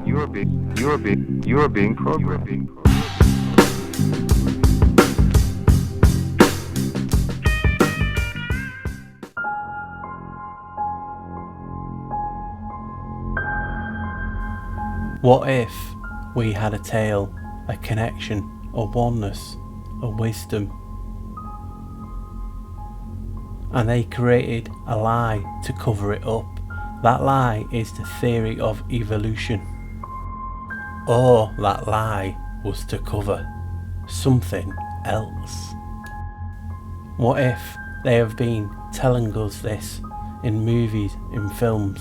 You are being programmed. What if we had a tale, a connection, a oneness, a wisdom, and they created a lie to cover it up? That lie is the theory of evolution. Or that lie was to cover something else. What if they have been telling us this in movies, in films?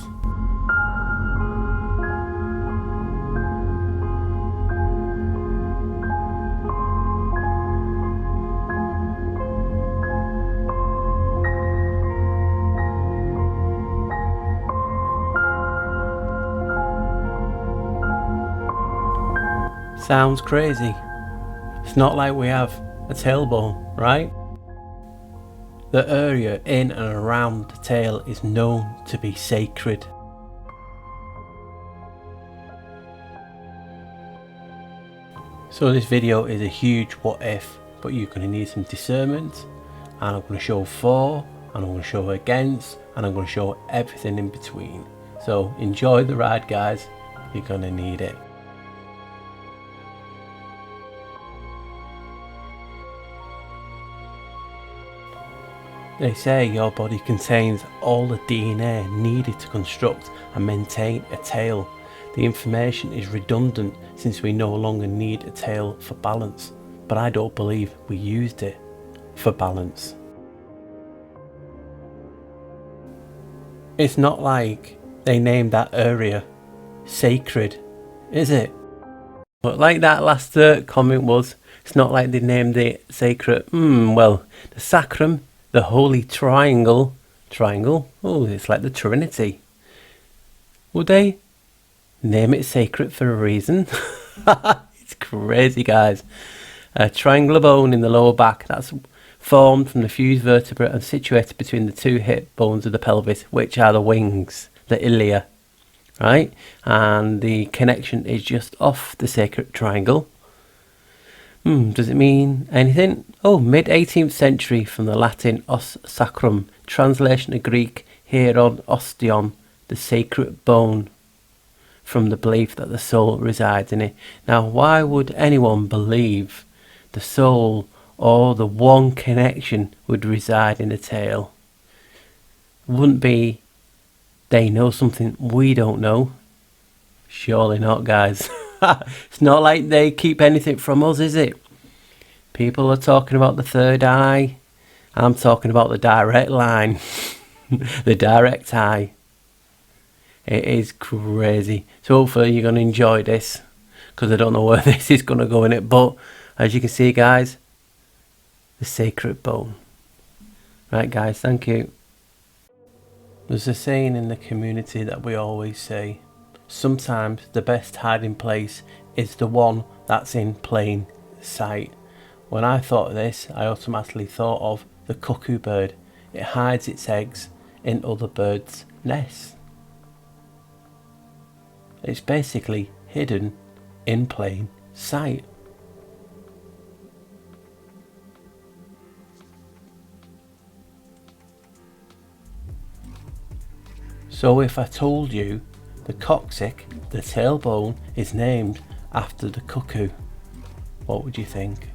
Sounds crazy. It's not like we have a tailbone, right? The area in and around the tail is known to be sacred. So this video is a huge what if, but you're going to need some discernment, and I'm going to show for, and I'm going to show against, and I'm going to show everything in between. So enjoy the ride, guys. You're going to need it. They say your body contains all the DNA needed to construct and maintain a tail. The information is redundant since we no longer need a tail for balance, but I don't believe we used it for balance. It's not like they named that area sacred, is it? But like that last comment was, it's not like they named it sacred. Well, the sacrum, the holy triangle, oh, it's like the Trinity. Would they name it sacred for a reason? It's crazy, guys. A triangular bone in the lower back that's formed from the fused vertebra and situated between the two hip bones of the pelvis, which are the wings, the ilia, right? And the connection is just off the sacred triangle. Does it mean anything? Oh, mid-18th century, from the Latin os sacrum, translation of Greek hieron osteon, the sacred bone, from the belief that the soul resides in it. Now, why would anyone believe the soul or the one connection would reside in a tail? Wouldn't be they know something we don't know? Surely not, guys. It's not like they keep anything from us, is it? People are talking about the third eye. I'm talking about the direct line. The direct eye. It is crazy. So hopefully you're going to enjoy this, because I don't know where this is going to go in it. But as you can see, guys, the sacred bone. Right, guys, thank you. There's a saying in the community that we always say, sometimes the best hiding place is the one that's in plain sight. When I thought of this, I automatically thought of the cuckoo bird. It hides its eggs in other birds' nests. It's basically hidden in plain sight. So if I told you the coccyx, the tailbone, is named after the cuckoo, what would you think?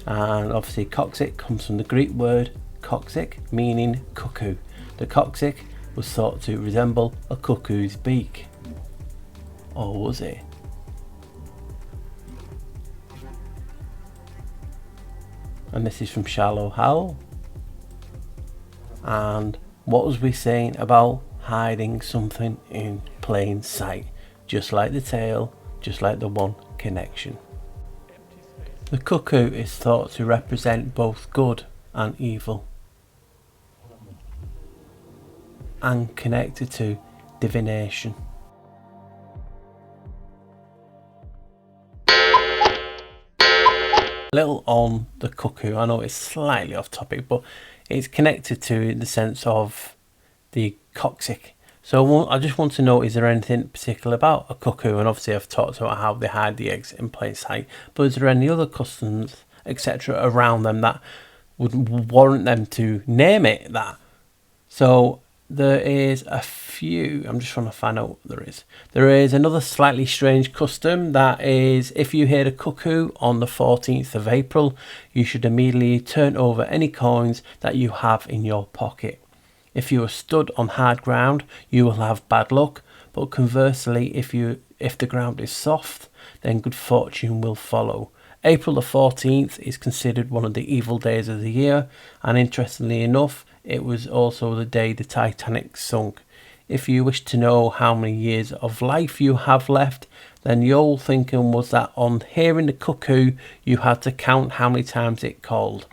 And obviously coccyx comes from the Greek word coccyx, meaning cuckoo. The coccyx was thought to resemble a cuckoo's beak. Or was it? And this is from Shallow Howl. And what was we saying about hiding something in plain sight? Just like the tail, just like the one connection. The cuckoo is thought to represent both good and evil, and connected to divination. A little on the cuckoo, I know it's slightly off topic, but it's connected to in the sense of the coccyx So I just want to know, is there anything particular about a cuckoo? And obviously I've talked about how they hide the eggs in plain sight, but is there any other customs, etc., around them that would warrant them to name it that? So there is a few. I'm just trying to find out what there is. There is another slightly strange custom that is, if you hear a cuckoo on the 14th of April, you should immediately turn over any coins that you have in your pocket. If you are stood on hard ground, you will have bad luck, but conversely, if the ground is soft, then good fortune will follow. April the 14th is considered one of the evil days of the year, and interestingly enough, it was also the day the Titanic sunk. If you wish to know how many years of life you have left, then the old thinking was that on hearing the cuckoo, you had to count how many times it called.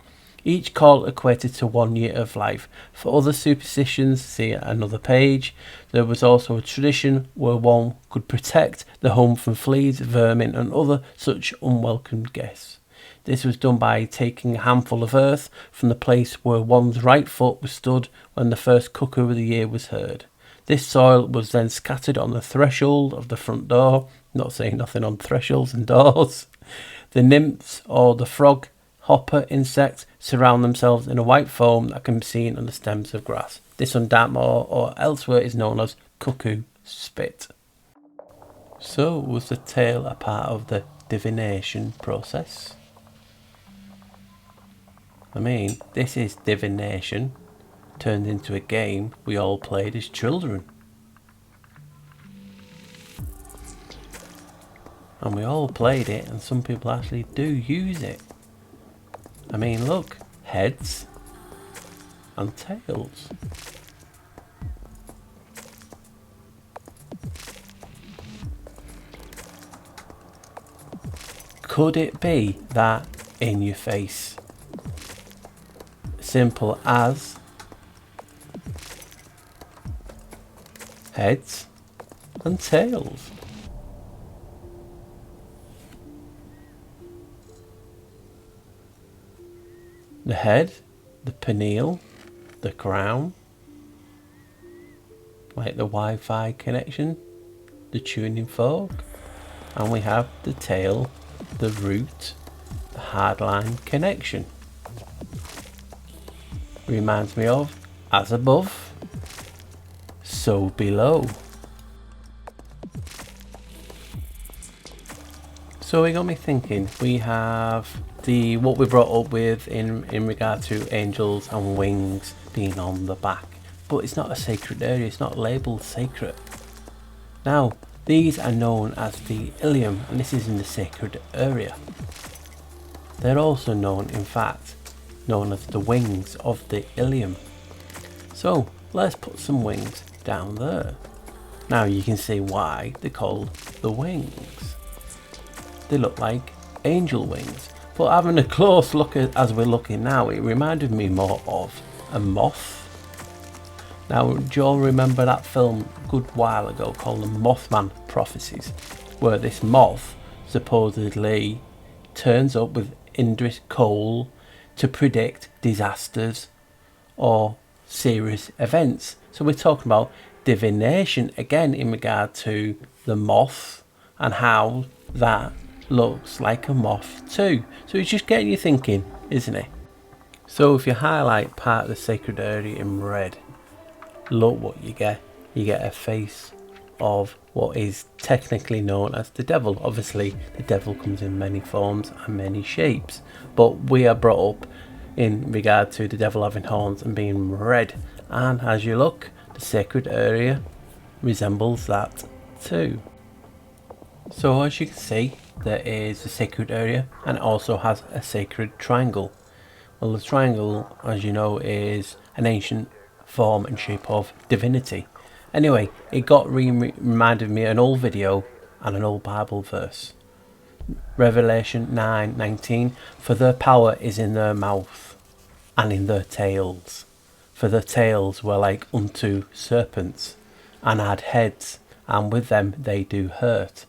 Each call equated to 1 year of life. For other superstitions, see another page. There was also a tradition where one could protect the home from fleas, vermin and other such unwelcome guests. This was done by taking a handful of earth from the place where one's right foot was stood when the first cuckoo of the year was heard. This soil was then scattered on the threshold of the front door. Not saying nothing on thresholds and doors. The nymphs or the frog hopper insects surround themselves in a white foam that can be seen on the stems of grass. This on Dartmoor or elsewhere is known as cuckoo spit. So was the tail a part of the divination process? I mean, this is divination turned into a game we all played as children. And we all played it, and some people actually do use it. I mean, look, heads and tails. Could it be that in your face? Simple as heads and tails. The head, the pineal, the crown, like the Wi-Fi connection, the tuning fork, and we have the tail, the root, the hardline connection. Reminds me of as above, so below. So it got me thinking, we have what we brought up with in regard to angels and wings being on the back, but it's not a sacred area, it's not labelled sacred. Now, these are known as the ilium, and this is in the sacred area. They're also known, in fact, known as the wings of the ilium. So let's put some wings down there. Now you can see why they're called the wings. They look like angel wings, but having a close look as we're looking now, it reminded me more of a moth. Now, do you all remember that film a good while ago called The Mothman Prophecies, where this moth supposedly turns up with Indris coal to predict disasters or serious events? So we're talking about divination again in regard to the moth and how that looks like a moth too. So it's just getting you thinking, isn't it? So if you highlight part of the sacred area in red, look what you get. You get a face of what is technically known as the devil. Obviously the devil comes in many forms and many shapes, but we are brought up in regard to the devil having horns and being red, and as you look, the sacred area resembles that too. So as you can see, there is the sacred area, and it also has a sacred triangle. Well, the triangle, as you know, is an ancient form and shape of divinity. Anyway, it got reminded me of an old video and an old Bible verse. Revelation 9:19, for their power is in their mouth and in their tails. For their tails were like unto serpents, and had heads, and with them they do hurt.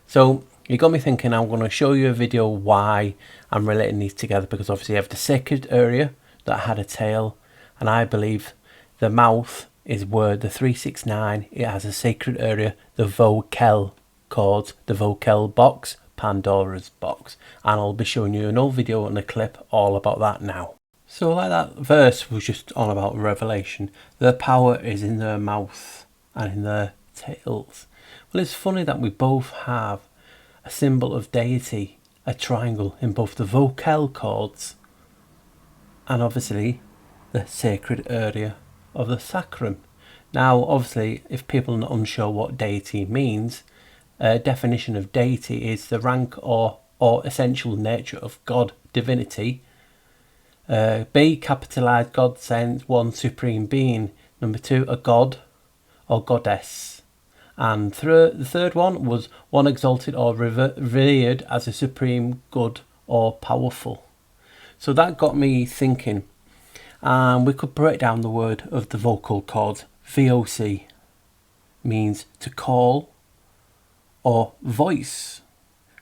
So it got me thinking, I'm going to show you a video why I'm relating these together, because obviously you have the sacred area that had a tail, and I believe the mouth is where the 369, it has a sacred area, the vocal chords, the vocal box, Pandora's box. And I'll be showing you an old video and a clip all about that now. So like that verse was just on about revelation, their power is in their mouth and in their tails. Well, it's funny that we both have a symbol of deity, a triangle in both the vocal chords and obviously the sacred area of the sacrum. Now obviously, if people are unsure what deity means, a definition of deity is the rank or essential nature of God, divinity. B, capitalized God, sense, one, supreme being. Number 2, a god or goddess. And the third one was one exalted or revered as a supreme good or powerful. So that got me thinking, and we could break down the word of the vocal chords. VOC means to call or voice,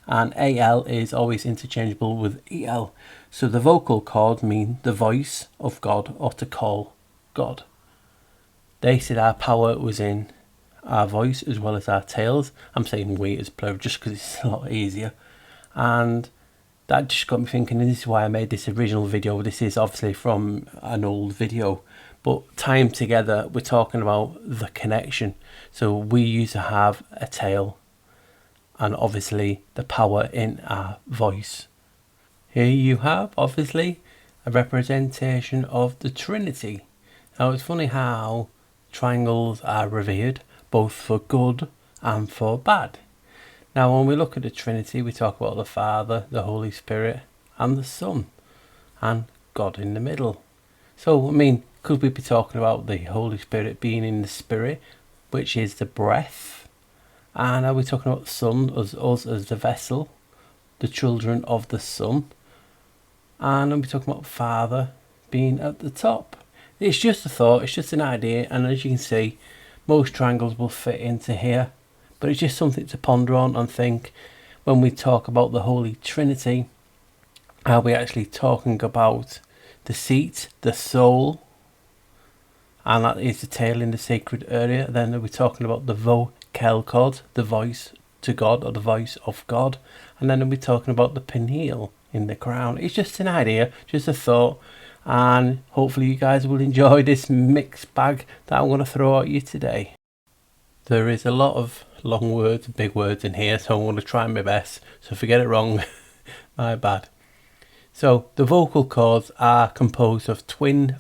and AL is always interchangeable with EL. So the vocal chords mean the voice of God or to call God. They said our power was in our voice as well as our tails. I'm saying we as plural just because it's a lot easier. And that just got me thinking, and this is why I made this original video. This is obviously from an old video, but tying together, we're talking about the connection. So we used to have a tail and obviously the power in our voice. Here you have obviously a representation of the Trinity. Now it's funny how triangles are revered both for good and for bad. Now when we look at the Trinity, we talk about the Father, the Holy Spirit and the Son and God in the middle. So I mean, could we be talking about the Holy Spirit being in the Spirit, which is the breath? And are we talking about the Son as us as the vessel, the children of the Son? And are we talking about Father being at the top? It's just a thought, it's just an idea, and as you can see, most triangles will fit into here. But it's just something to ponder on and think when we talk about the Holy Trinity. Are we actually talking about the seat, the soul, and that is the tail in the sacred area? Then are we talking about the vocal chords, the voice to God or the voice of God? And then are we talking about the pineal in the crown? It's just an idea, just a thought, and hopefully you guys will enjoy this mixed bag that I'm going to throw at you today. There is a lot of long words, big words in here, so I'm going to try my best. So if I get it wrong, my bad. So the vocal cords are composed of twin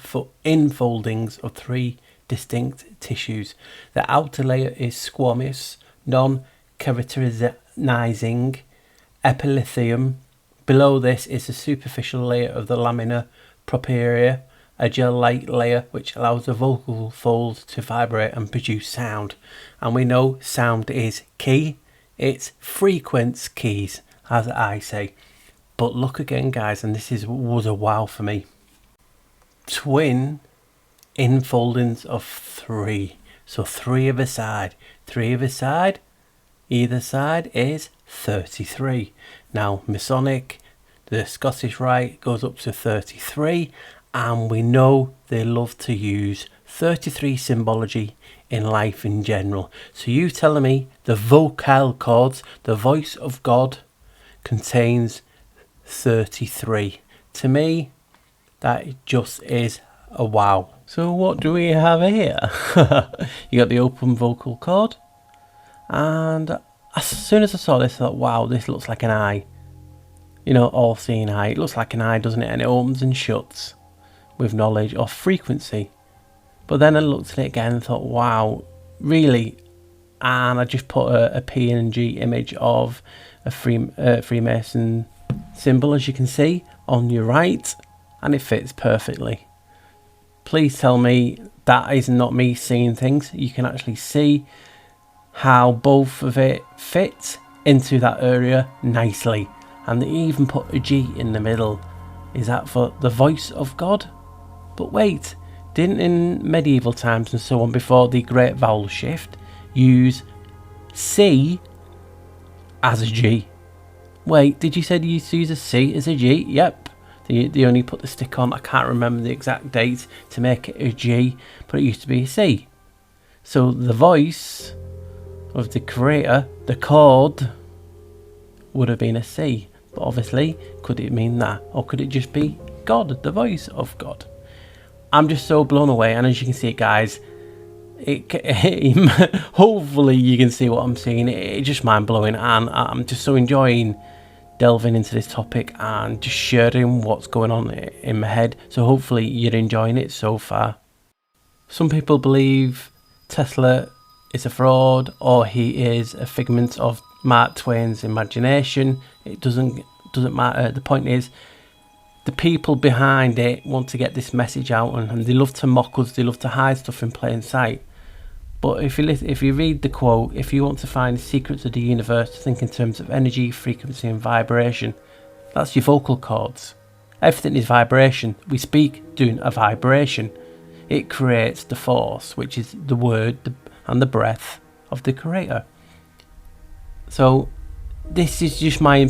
infoldings of 3 distinct tissues. The outer layer is squamous, non-keratinizing epithelium. Below this is the superficial layer of the lamina propria, a gel-like layer which allows the vocal folds to vibrate and produce sound. And we know sound is key. It's frequency keys, as I say. But look again, guys, and this was a wow for me. Twin infoldings of 3. So 3 of a side. 3 of a side. Either side is 33. Now, Masonic, the Scottish Rite goes up to 33. And we know they love to use 33 symbology in life in general. So you telling me the vocal chords, the voice of God, contains 33. To me, that just is a wow. So what do we have here? You got the open vocal cord, and as soon as I saw this, I thought, wow, this looks like an eye. You know, all-seeing eye. It looks like an eye, doesn't it? And it opens and shuts with knowledge of frequency. But then I looked at it again and thought, wow, really? And I just put a PNG image of a Freemason symbol, as you can see on your right, and it fits perfectly. Please tell me that is not me seeing things. You can actually see how both of it fit into that area nicely, and they even put a G in the middle. Is that for the voice of God? But wait, didn't in medieval times and so on, before the great vowel shift, use C as a G? Wait, did you say they used to use a C as a G? Yep. They only put the stick on. I can't remember the exact date to make it a G, but it used to be a C. So the voice of the creator, the chord, would have been a C. But obviously, could it mean that? Or could it just be God, the voice of God? I'm just so blown away. And as you can see, guys, hopefully you can see what I'm seeing. It's just mind-blowing. And I'm just so enjoying delving into this topic and just sharing what's going on in my head. So hopefully you're enjoying it so far. Some people believe Tesla is a fraud, or he is a figment of Mark Twain's imagination. It doesn't matter. The point is, the people behind it want to get this message out, and they love to mock us. They love to hide stuff in plain sight. But if you read the quote, if you want to find the secrets of the universe, think in terms of energy, frequency, and vibration. That's your vocal cords. Everything is vibration. We speak doing a vibration. It creates the force, which is the word and the breath of the creator. So this is just my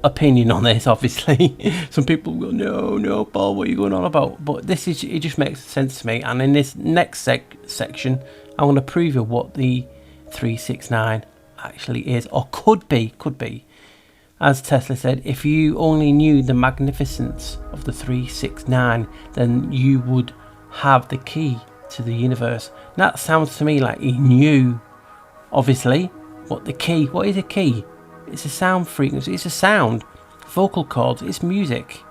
opinion on this. Obviously some people go, no Paul, what are you going on about? But it just makes sense to me. And in this next section, I want to prove you what the 369 actually is, or could be. As Tesla said, if you only knew the magnificence of the 369, then you would have the key to the universe. And that sounds to me like he knew, obviously, what is a key? It's a sound frequency, it's a sound. Vocal cords, it's music.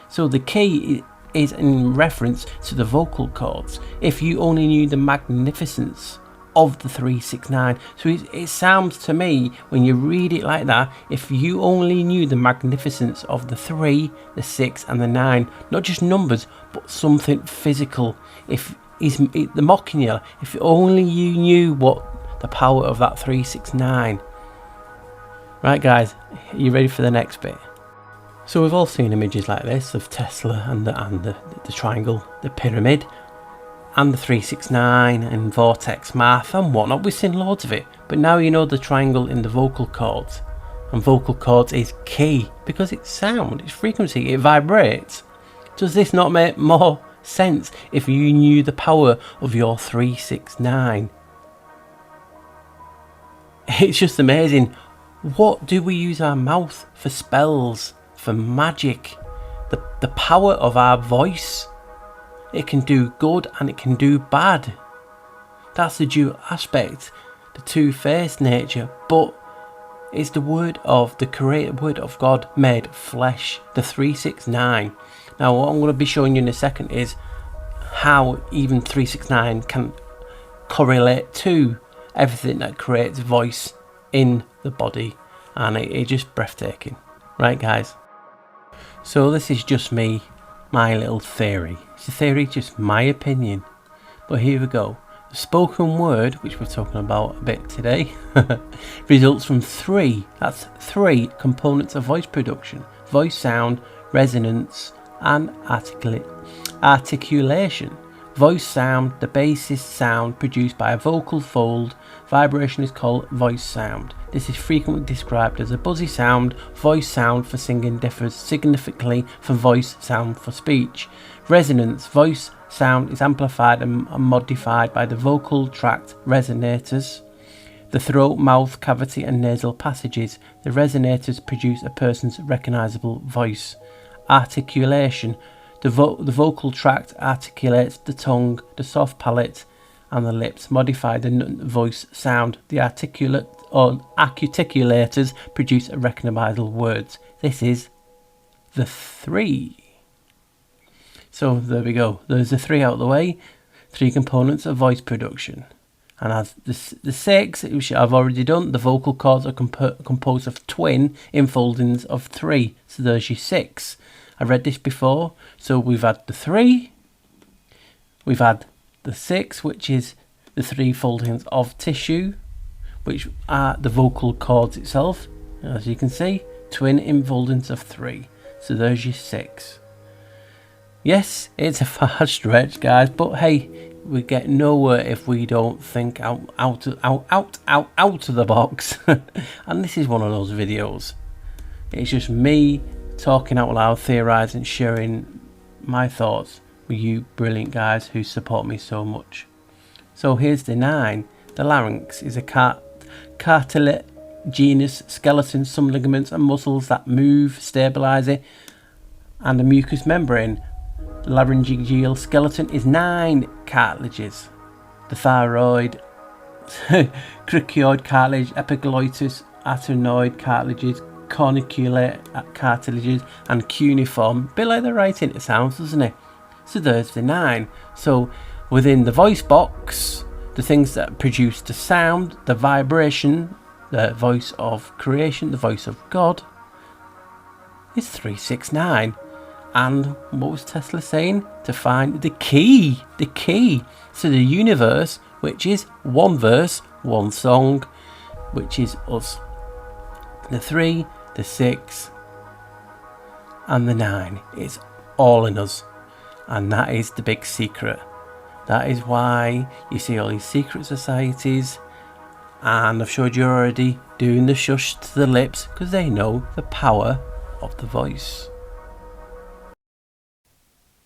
So the key is in reference to the vocal cords. If you only knew the magnificence of the 369. So it sounds to me, when you read it like that, if you only knew the magnificence of the 3, the 6 and the 9, not just numbers, but something physical. If the mocking you, if only you knew what the power of that 369. Right guys, are you ready for the next bit? So we've all seen images like this of Tesla and the triangle, the pyramid, and the 369 and vortex math and whatnot. We've seen loads of it, but now you know the triangle in the vocal cords. And vocal cords is key because it's sound, it's frequency, it vibrates. Does this not make more sense if you knew the power of your 369? It's just amazing. What do we use our mouth for? Spells, for magic, the power of our voice. It can do good and it can do bad. That's the dual aspect, the two-faced nature, but it's the word of the created word of God made flesh, the 369. Now what I'm going to be showing you in a second is how even 369 can correlate to everything that creates voice in the body, and it's just breathtaking. Right guys, so this is just my little theory. It's a theory, just my opinion, but here we go. The spoken word, which we're talking about a bit today, results from three components of voice production: voice sound, resonance and articulation. Voice sound, the bassist sound produced by a vocal fold. Vibration is called voice sound. This is frequently described as a buzzy sound. Voice sound for singing differs significantly from voice sound for speech. Resonance, voice sound is amplified and modified by the vocal tract resonators, the throat, mouth cavity and nasal passages. The resonators produce a person's recognizable voice. Articulation, the vocal tract articulates the tongue, the soft palate and the lips, modify the voice sound. The articulators produce recognizable words. This is the 3. So there we go. There's the 3 out of the way. 3 components of voice production. And as the 6, which I've already done, the vocal cords are composed of twin infoldings of 3. So there's your 6. I read this before. So we've had the 3. We've had the 6, which is the 3 foldings of tissue, which are the vocal cords itself. As you can see, twin infoldings of 3. So there's your 6. Yes, it's a far stretch, guys, but hey, we get nowhere if we don't think out of the box. And this is one of those videos. It's just me talking out loud, theorizing, sharing my thoughts with you brilliant guys who support me so much. So here's the 9. The larynx is a cartilaginous skeleton, some ligaments and muscles that move, stabilize it, and a mucous membrane. The laryngeal skeleton is 9 cartilages. The thyroid, cricoid cartilage, epiglottis, arytenoid cartilages, cornicular cartilages, and cuneiform. A bit like the writing it sounds, doesn't it? So there's the 9. So within the voice box, the things that produce the sound, the vibration, the voice of creation, the voice of God, is 369. And what was Tesla saying? To find the key to the universe, which is one verse, one song, which is us. The 3, the 6, and the 9. It's all in us. And that is the big secret. That is why you see all these secret societies, and I've showed you already, doing the shush to the lips, because they know the power of the voice.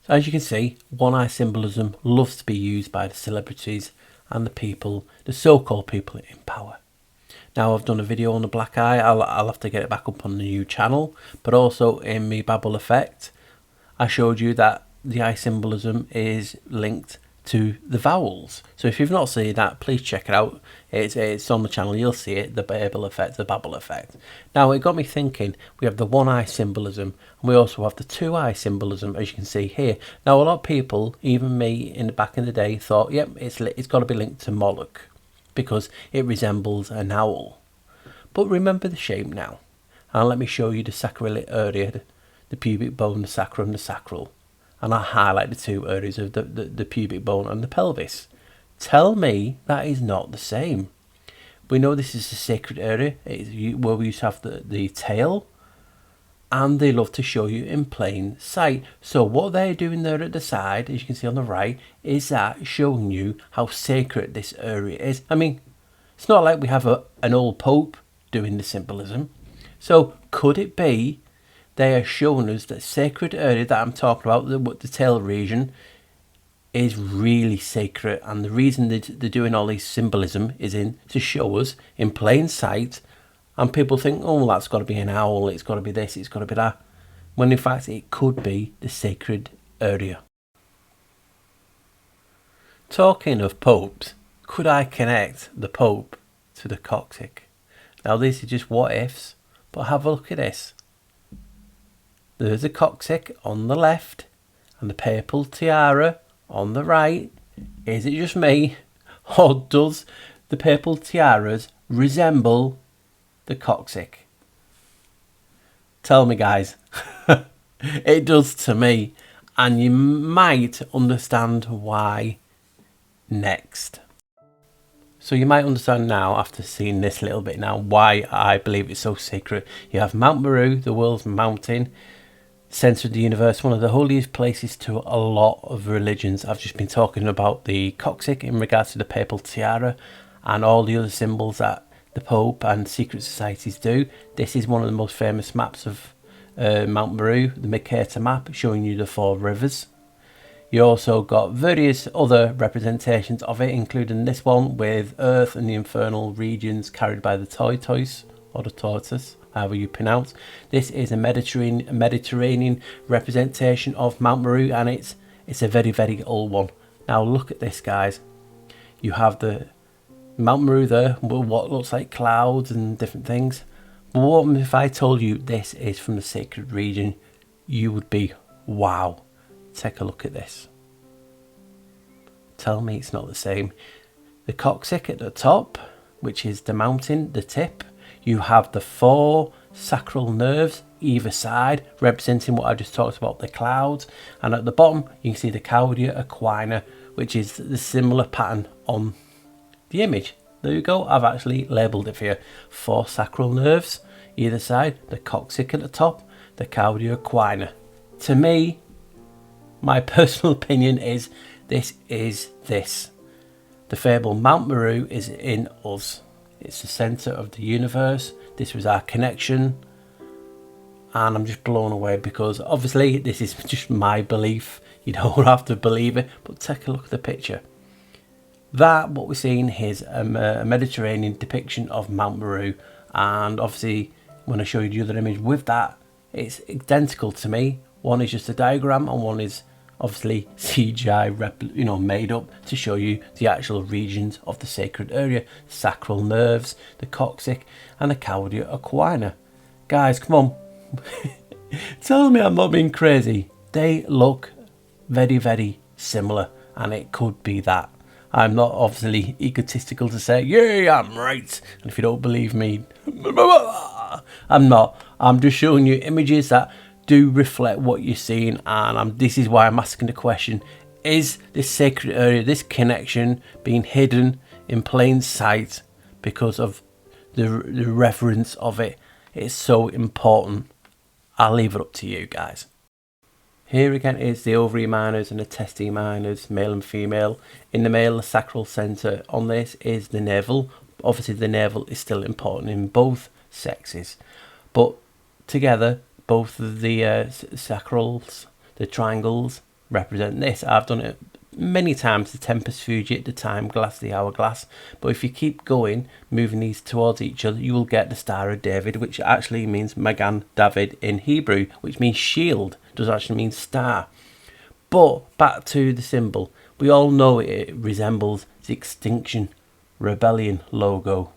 So as you can see, one eye symbolism loves to be used by the celebrities and the people, the so-called people in power. Now I've done a video on the black eye. I'll have to get it back up on the new channel, but also in my Babble effect I showed you that the eye symbolism is linked to the vowels. So if you've not seen that, please check it out. It's on the channel, you'll see it, the Babble effect, the Babble effect. Now it got me thinking, we have the one eye symbolism and we also have the two eye symbolism, as you can see here. Now a lot of people, even me back in the day, thought, yep, it's got to be linked to Moloch because it resembles an owl. But remember the shape now. And let me show you the sacral area, the pubic bone, the sacrum, the sacral. And I highlight the two areas of the pubic bone and the pelvis. Tell me that is not the same. We know this is a sacred area. It's where we used to have the tail. And they love to show you in plain sight. So what they're doing there at the side, as you can see on the right, is that showing you how sacred this area is. I mean, it's not like we have an old pope doing the symbolism. So could it be they are showing us that sacred area that I'm talking about, the tail region, is really sacred, and the reason they're doing all this symbolism is to show us in plain sight, and people think, oh, that's got to be an owl, it's got to be this, it's got to be that, when in fact it could be the sacred area. Talking of popes, could I connect the pope to the coccyx? Now these are just what ifs, but have a look at this. There's a coccyx on the left and the papal tiara on the right. Is it just me, or does the papal tiaras resemble the coccyx? Tell me, guys. It does to me, and you might understand why next. So you might understand now, after seeing this little bit now, why I believe it's so sacred. You have Mount Meru, the world's mountain, centre of the universe, one of the holiest places to a lot of religions. I've just been talking about the coccyx in regards to the papal tiara and all the other symbols that the Pope and secret societies do. This is one of the most famous maps of Mount Meru, the Mercator map, showing you the 4 rivers. You also got various other representations of it, including this one with Earth and the infernal regions carried by the tortoise, or the tortoise, however you pronounce. This is a Mediterranean representation of Mount Meru, and it's a very, very old one. Now look at this, guys. You have the Mount Meru there with what looks like clouds and different things. But what if I told you this is from the sacred region? You would be, wow. Take a look at this. Tell me it's not the same. The coccyx at the top, which is the mountain, the tip. You have the 4 sacral nerves either side, representing what I just talked about, the clouds. And at the bottom, you can see the cauda equina, which is the similar pattern on the image. There you go. I've actually labelled it for you. 4 sacral nerves either side, the coccyx at the top, the cauda equina. To me, my personal opinion is this is this. The fabled Mount Meru is in us. It's the centre of the universe. This was our connection. And I'm just blown away because obviously this is just my belief. You don't have to believe it. But take a look at the picture. That, what we're seeing is a Mediterranean depiction of Mount Meru, and obviously when I show you the other image with that, it's identical to me. One is just a diagram and one is obviously CGI made up to show you the actual regions of the sacred area: the sacral nerves, the coccyx and the cauda equina. Guys, come on. Tell me I'm not being crazy. They look very, very similar, and it could be that. I'm not obviously egotistical to say, yeah, I'm right. And if you don't believe me, I'm not. I'm just showing you images that do reflect what you're seeing. And this is why I'm asking the question, is this sacred area, this connection being hidden in plain sight because of the reverence of it? It's so important. I'll leave it up to you guys. Here again is the ovary minors and the testes minors, male and female. In the male, the sacral centre on this is the navel. Obviously the navel is still important in both sexes. But together, both of the sacrals, the triangles, represent this. I've done it many times, the tempus fugit, the time glass, the hourglass. But if you keep going, moving these towards each other, you will get the Star of David, which actually means Magan David in Hebrew, which means shield, does actually mean star. But back to the symbol, we all know it resembles the Extinction Rebellion logo.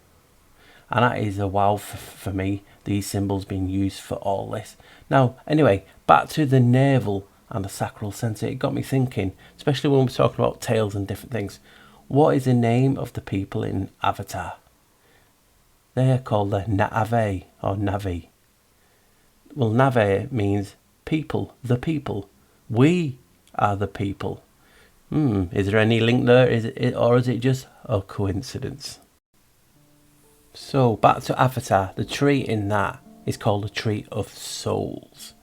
And that is a wow for me, these symbols being used for all this. Now, anyway, back to the navel and the sacral centre. It got me thinking, especially when we're talking about tails and different things. What is the name of the people in Avatar? They are called the Na'vi or Navi. Well, Navi means people, the people. We are the people. Is there any link there? Or is it just a coincidence? So back to Avatar, the tree in that is called the Tree of Souls.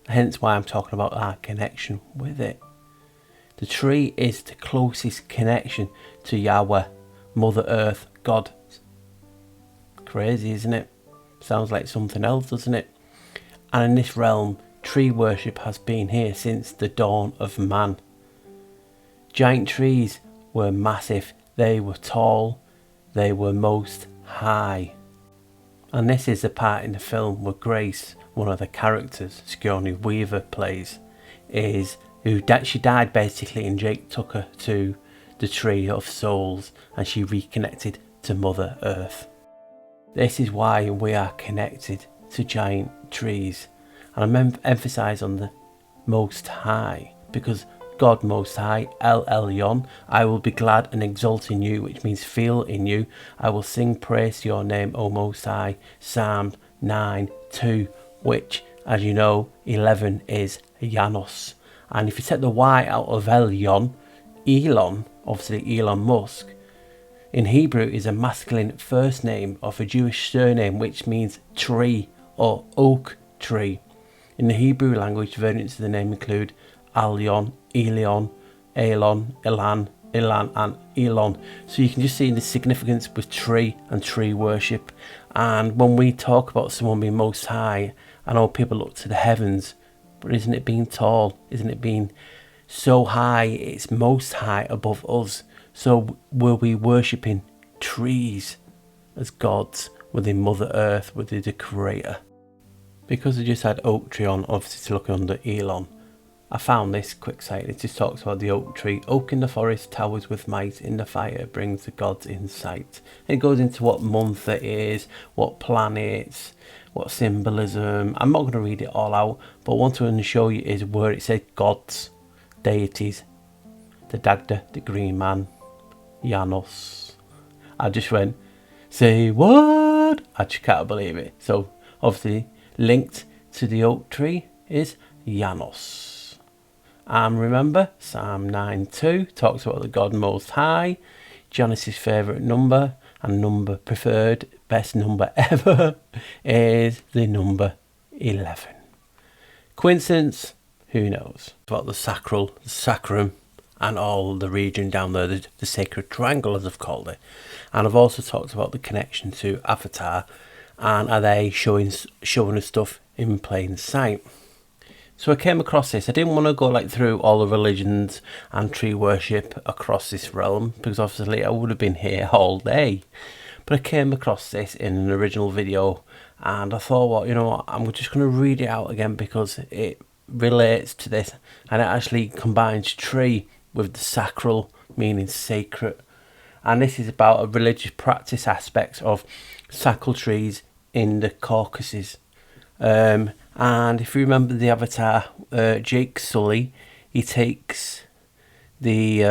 Hence why I'm talking about our connection with it. The tree is the closest connection to Yahweh, Mother Earth, God. Crazy, isn't it? Sounds like something else, doesn't it? And in this realm, tree worship has been here since the dawn of man. Giant trees were massive, they were tall, they were most high. And this is the part in the film where Grace, one of the characters Sigourney Weaver plays, she died basically, and Jake took her to the Tree of Souls and she reconnected to Mother Earth. This is why we are connected to giant trees. And I emphasise on the Most High, because God Most High, El Elyon, I will be glad and exult in you, which means feel in you. I will sing praise to your name, O Most High. Psalm 9:2, which, as you know, 11 is Janos. And if you take the Y out of Elyon, Elon, obviously Elon Musk, in Hebrew is a masculine first name of a Jewish surname, which means tree or oak tree. In the Hebrew language, variants of the name include Alion, Elion, Elon, Elan, Ilan and Elon. So you can just see the significance with tree and tree worship. And when we talk about someone being most high, I know people look to the heavens, but isn't it being tall? Isn't it being so high? It's most high above us. So were we worshipping trees as gods within Mother Earth, within the Creator? Because I just had oak tree on, obviously to look under Elon, I found this quick site. It just talks about the oak tree. Oak in the forest towers with might, in the fire brings the gods in sight. It goes into what month it is, what planets, what symbolism. I'm not going to read it all out, but what I want to show you is where it said gods, deities, the Dagda, the Green Man, Janos. I just went, say what? I just can't believe it. So obviously linked to the oak tree is Janos. And remember, Psalm 9:2 talks about the God Most High, Janice's favourite number, and number preferred, best number ever, is the number 11. Coincidence? Who knows? About the sacral, the sacrum, and all the region down there, the sacred triangle as I've called it. And I've also talked about the connection to Avatar, and are they showing us stuff in plain sight? So I came across this. I didn't want to go like through all the religions and tree worship across this realm, because obviously I would have been here all day. But I came across this in an original video, and I thought, well, you know what, I'm just going to read it out again because it relates to this, and it actually combines tree with the sacral, meaning sacred. And this is about a religious practice aspects of sacral trees in the Caucasus. And if you remember the avatar, Jake Sully, he takes the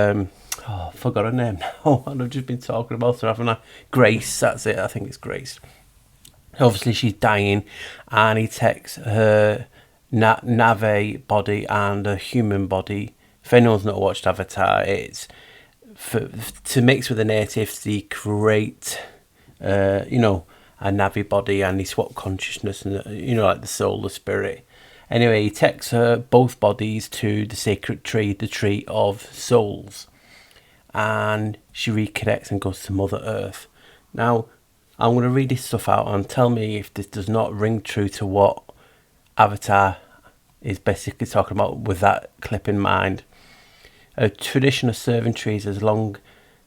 I forgot her name now. And I've just been talking about her, haven't I? Grace, that's it. I think it's Grace. Obviously, she's dying, and he takes her Na'vi body and a human body. If anyone's not watched Avatar, it's to mix with the natives. They create, a Na'vi body, and he swap consciousness, and like the soul, the spirit. Anyway, he takes both bodies to the sacred tree, the tree of souls, and she reconnects and goes to Mother Earth. Now, I'm going to read this stuff out and tell me if this does not ring true to what Avatar is basically talking about with that clip in mind. A tradition of serving trees has long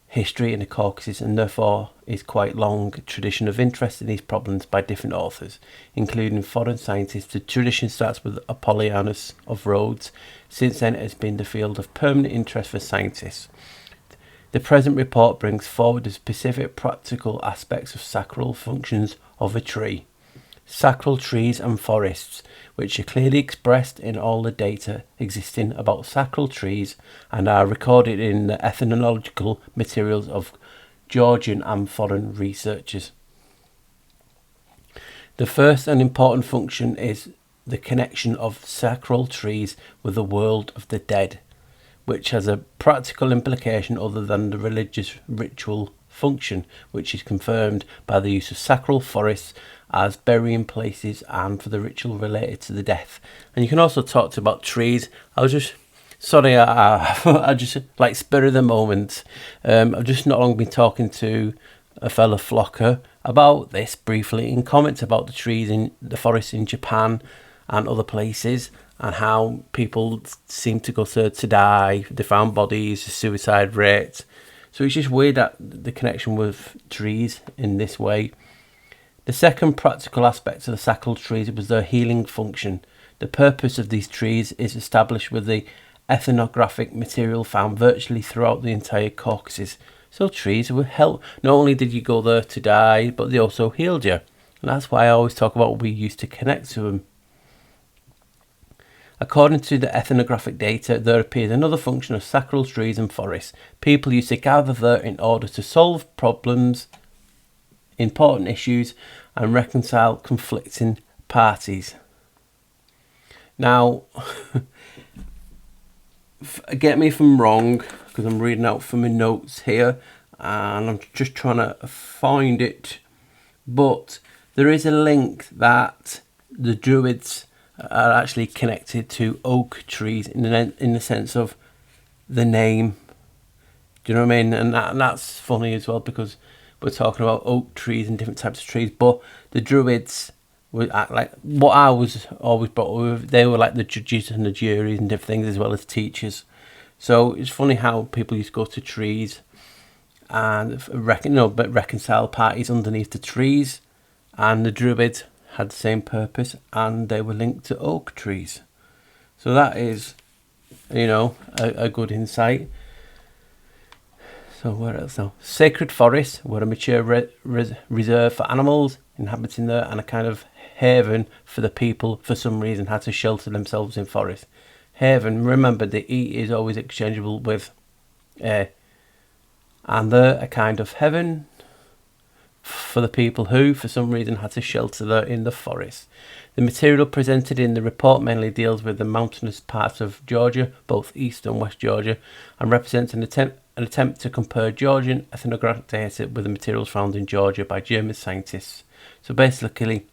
history in the Caucasus, and therefore is quite long tradition of interest in these problems by different authors, including foreign scientists. The tradition starts with Apollonius of Rhodes. Since then, it has been the field of permanent interest for scientists. The present report brings forward the specific practical aspects of sacral functions of a tree. Sacral trees and forests, which are clearly expressed in all the data existing about sacral trees and are recorded in the ethnological materials of Georgian and foreign researchers. The first and important function is the connection of sacral trees with the world of the dead, which has a practical implication other than the religious ritual function, which is confirmed by the use of sacral forests as burying places and for the ritual related to the death. And you can also talk about trees. I just like spur of the moment. I've just not long been talking to a fellow flocker about this briefly in comments about the trees in the forest in Japan and other places, and how people seem to go to die, they found bodies, suicide rates. So it's just weird that the connection with trees in this way. The second practical aspect of the sacral trees was their healing function. The purpose of these trees is established with the ethnographic material found virtually throughout the entire Caucasus. So trees would help. Not only did you go there to die, but they also healed you. And that's why I always talk about we used to connect to them. According to the ethnographic data, there appears another function of sacral trees and forests. People used to gather there in order to solve problems, important issues, and reconcile conflicting parties. Now, get me if I'm wrong, because I'm reading out from my notes here, and I'm just trying to find it, but there is a link that the Druids are actually connected to oak trees in the sense of the name. Do you know what I mean? And that's funny as well, because we're talking about oak trees and different types of trees, but the Druids were like what I was always brought with. They were like the judges and the juries and different things, as well as teachers. So it's funny how people used to go to trees and reconcile parties underneath the trees, and the Druids had the same purpose, and they were linked to oak trees. So that is, a good insight. So where else now? Sacred forests were a mature reserve for animals inhabiting there, and a kind of haven for the people for some reason had to shelter themselves in forests. Haven, remember the E is always exchangeable with A. And they're a kind of heaven for the people who, for some reason, had to shelter there in the forest. The material presented in the report mainly deals with the mountainous parts of Georgia, both East and West Georgia, and represents an attempt to compare Georgian ethnographic data with the materials found in Georgia by German scientists. So basically,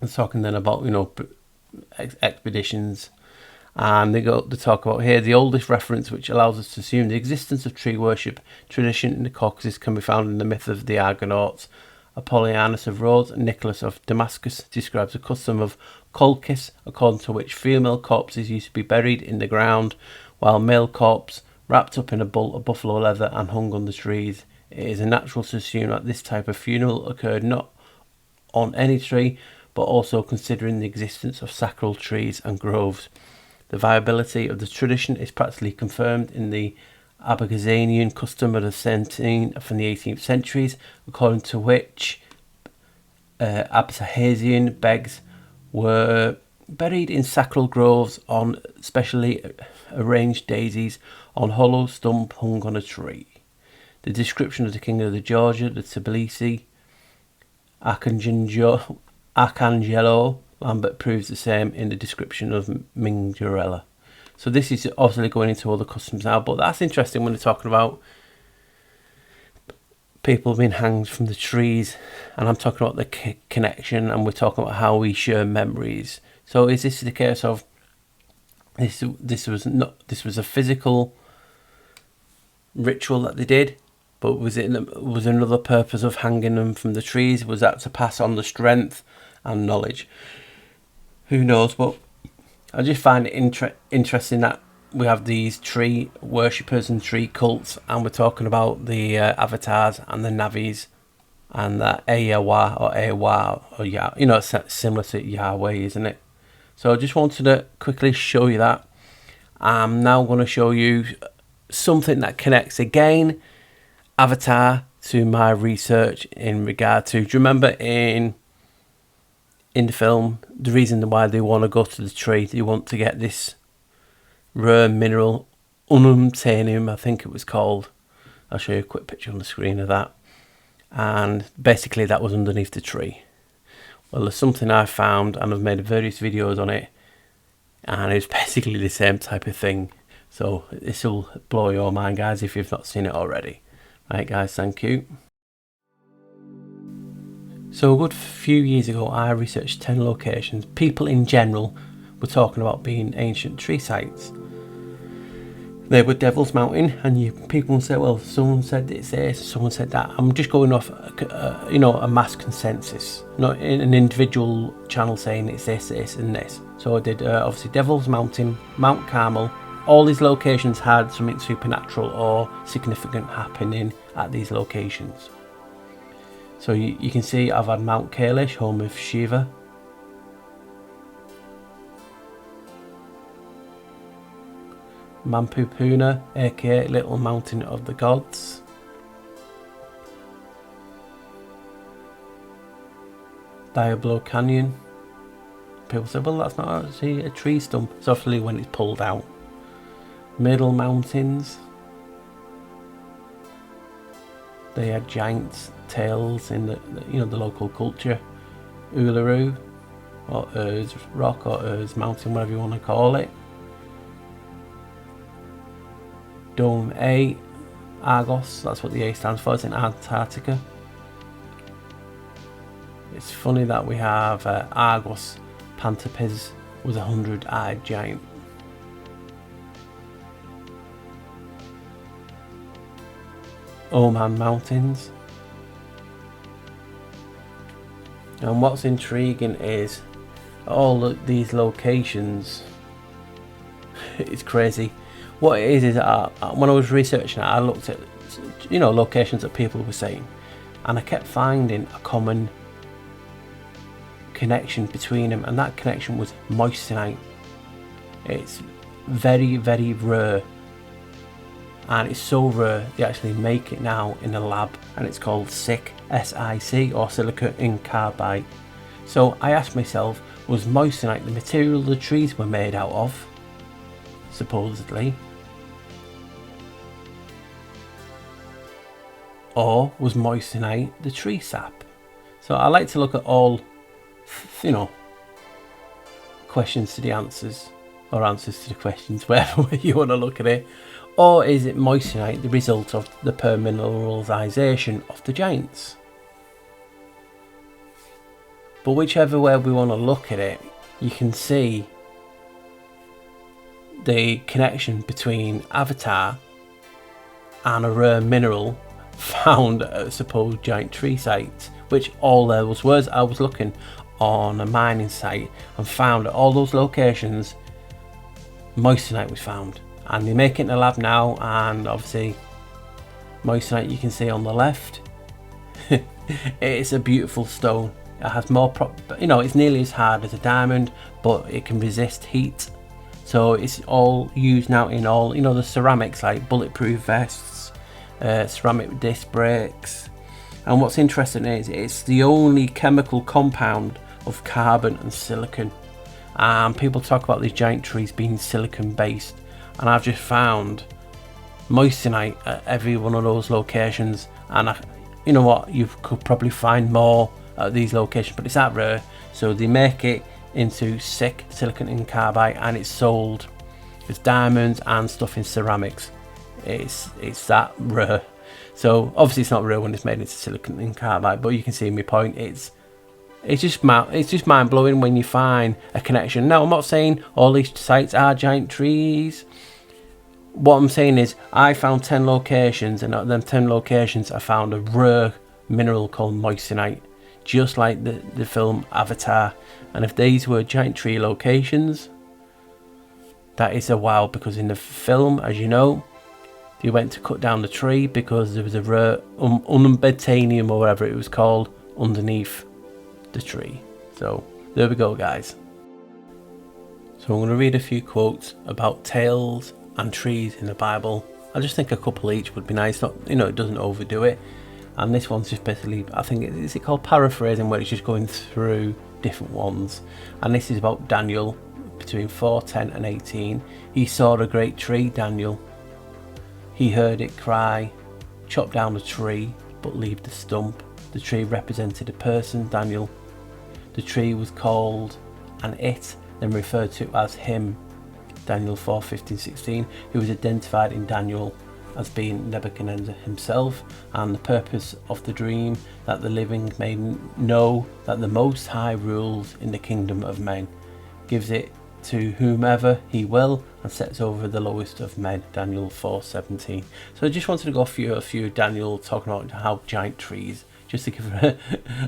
I'm talking then about, expeditions, and they talk about here the oldest reference which allows us to assume the existence of tree worship tradition in the Caucasus can be found in the myth of the Argonauts Apollonius of Rhodes and Nicholas of Damascus describes a custom of colchis, according to which female corpses used to be buried in the ground, while male corpse wrapped up in a bolt of buffalo leather and hung under trees. It is natural to assume that this type of funeral occurred not on any tree, but also considering the existence of sacral trees and groves. The viability of the tradition is practically confirmed in the Abkhasian custom of the 17th from the 18th centuries, according to which Abkhazian begs were buried in sacral groves on specially arranged daisies on hollow stump hung on a tree. The description of the king of the Georgia, the Tbilisi, Arcangelo Lambert proves the same in the description of Mingarella. So this is obviously going into other customs now, but that's interesting when they're talking about people being hanged from the trees, and I'm talking about the connection, and we're talking about how we share memories. So is this the case of this was a physical ritual that they did, but was another purpose of hanging them from the trees? Was that to pass on the strength and knowledge? Who knows? But I just find it interesting that we have these tree worshippers and tree cults, and we're talking about the avatars and the navis and the Ayawa or Ayawa or Yah. You know, it's similar to Yahweh, isn't it? So I just wanted to quickly show you that. I'm now going to show you something that connects again Avatar to my research in regard to. Do you remember in the film, the reason why they want to go to the tree, they want to get this rare mineral, unobtainium, I think it was called. I'll show you a quick picture on the screen of that. And basically that was underneath the tree. Well, there's something I found, and I've made various videos on it, and it's basically the same type of thing. So this will blow your mind, guys, if you've not seen it already. Right, guys, thank you. So a good few years ago, I researched 10 locations people in general were talking about being ancient tree sites. They were Devil's Mountain, and people will say, well, someone said it's this, someone said that. I'm just going off, a mass consensus, not an individual channel saying it's this, and this. So I did, obviously, Devil's Mountain, Mount Carmel. All these locations had something supernatural or significant happening at these locations. So you can see I've had Mount Kailash, home of Shiva. Mampupuna, aka Little Mountain of the Gods. Diablo Canyon. People say, well, that's not actually a tree stump. It's obviously when it's pulled out. Middle Mountains. They had giant tails in the local culture. Uluru, or Urs Rock, or Urs Mountain, whatever you want to call it. Dome A, Argos, that's what the A stands for, it's in Antarctica. It's funny that we have Argos Pantapes with a 100-eyed giant. Oman Mountains. And what's intriguing is all of these locations, it's crazy. What it is when I was researching it, I looked at locations that people were saying, and I kept finding a common connection between them, and that connection was moisturite. It's very, very rare, and it's so rare they actually make it now in a lab, and it's called SiC, S-I-C, or silicon carbide. So I asked myself, was moisturite the material the trees were made out of? Supposedly. Or was moisturite the tree sap? So I like to look at all, questions to the answers, or answers to the questions, wherever way you want to look at it. Or is it moisturite the result of the permineralization of the giants? But whichever way we want to look at it, you can see the connection between Avatar and a rare mineral found at a supposed giant tree site, which all there was I was looking on a mining site and found at all those locations Moisturite was found, and they make it in a lab now. And obviously Moisturite you can see on the left. It's a beautiful stone. It has more it's nearly as hard as a diamond, but it can resist heat. So it's all used now in all the ceramics like bulletproof vests, ceramic disc brakes. And what's interesting is it's the only chemical compound of carbon and silicon. And people talk about these giant trees being silicon based, and I've just found Moisturite at every one of those locations. And you know what, you could probably find more at these locations, but it's that rare. So they make it into sick silicon and carbide, and it's sold as diamonds and stuff in ceramics. It's that rare. So obviously it's not rare when it's made into silicon and carbide, but you can see my point. It's just mind blowing when you find a connection. Now I'm not saying all these sites are giant trees. What I'm saying is I found 10 locations, and at them 10 locations I found a rare mineral called Moisturite, just like the film Avatar. And if these were giant tree locations, that is a wow, because in the film, as you know, they went to cut down the tree because there was a rare unobtainium or whatever it was called underneath the tree. So there we go, guys. So I'm going to read a few quotes about tales and trees in the Bible. I just think a couple each would be nice. Not, it doesn't overdo it. And this one's just basically, I think, is it called paraphrasing, where it's just going through different ones. And this is about Daniel between 4:10 and 18. He saw a great tree, Daniel. He heard it cry, chop down the tree, but leave the stump. The tree represented a person, Daniel. The tree was called an it, then referred to as him, Daniel 4:15-16, who was identified in Daniel as being Nebuchadnezzar himself. And the purpose of the dream, that the living may know that the Most High rules in the kingdom of men, gives it to whomever he will, and sets over the lowest of men, Daniel 4:17. So I just wanted to go through a few Daniel talking about how giant trees, just to give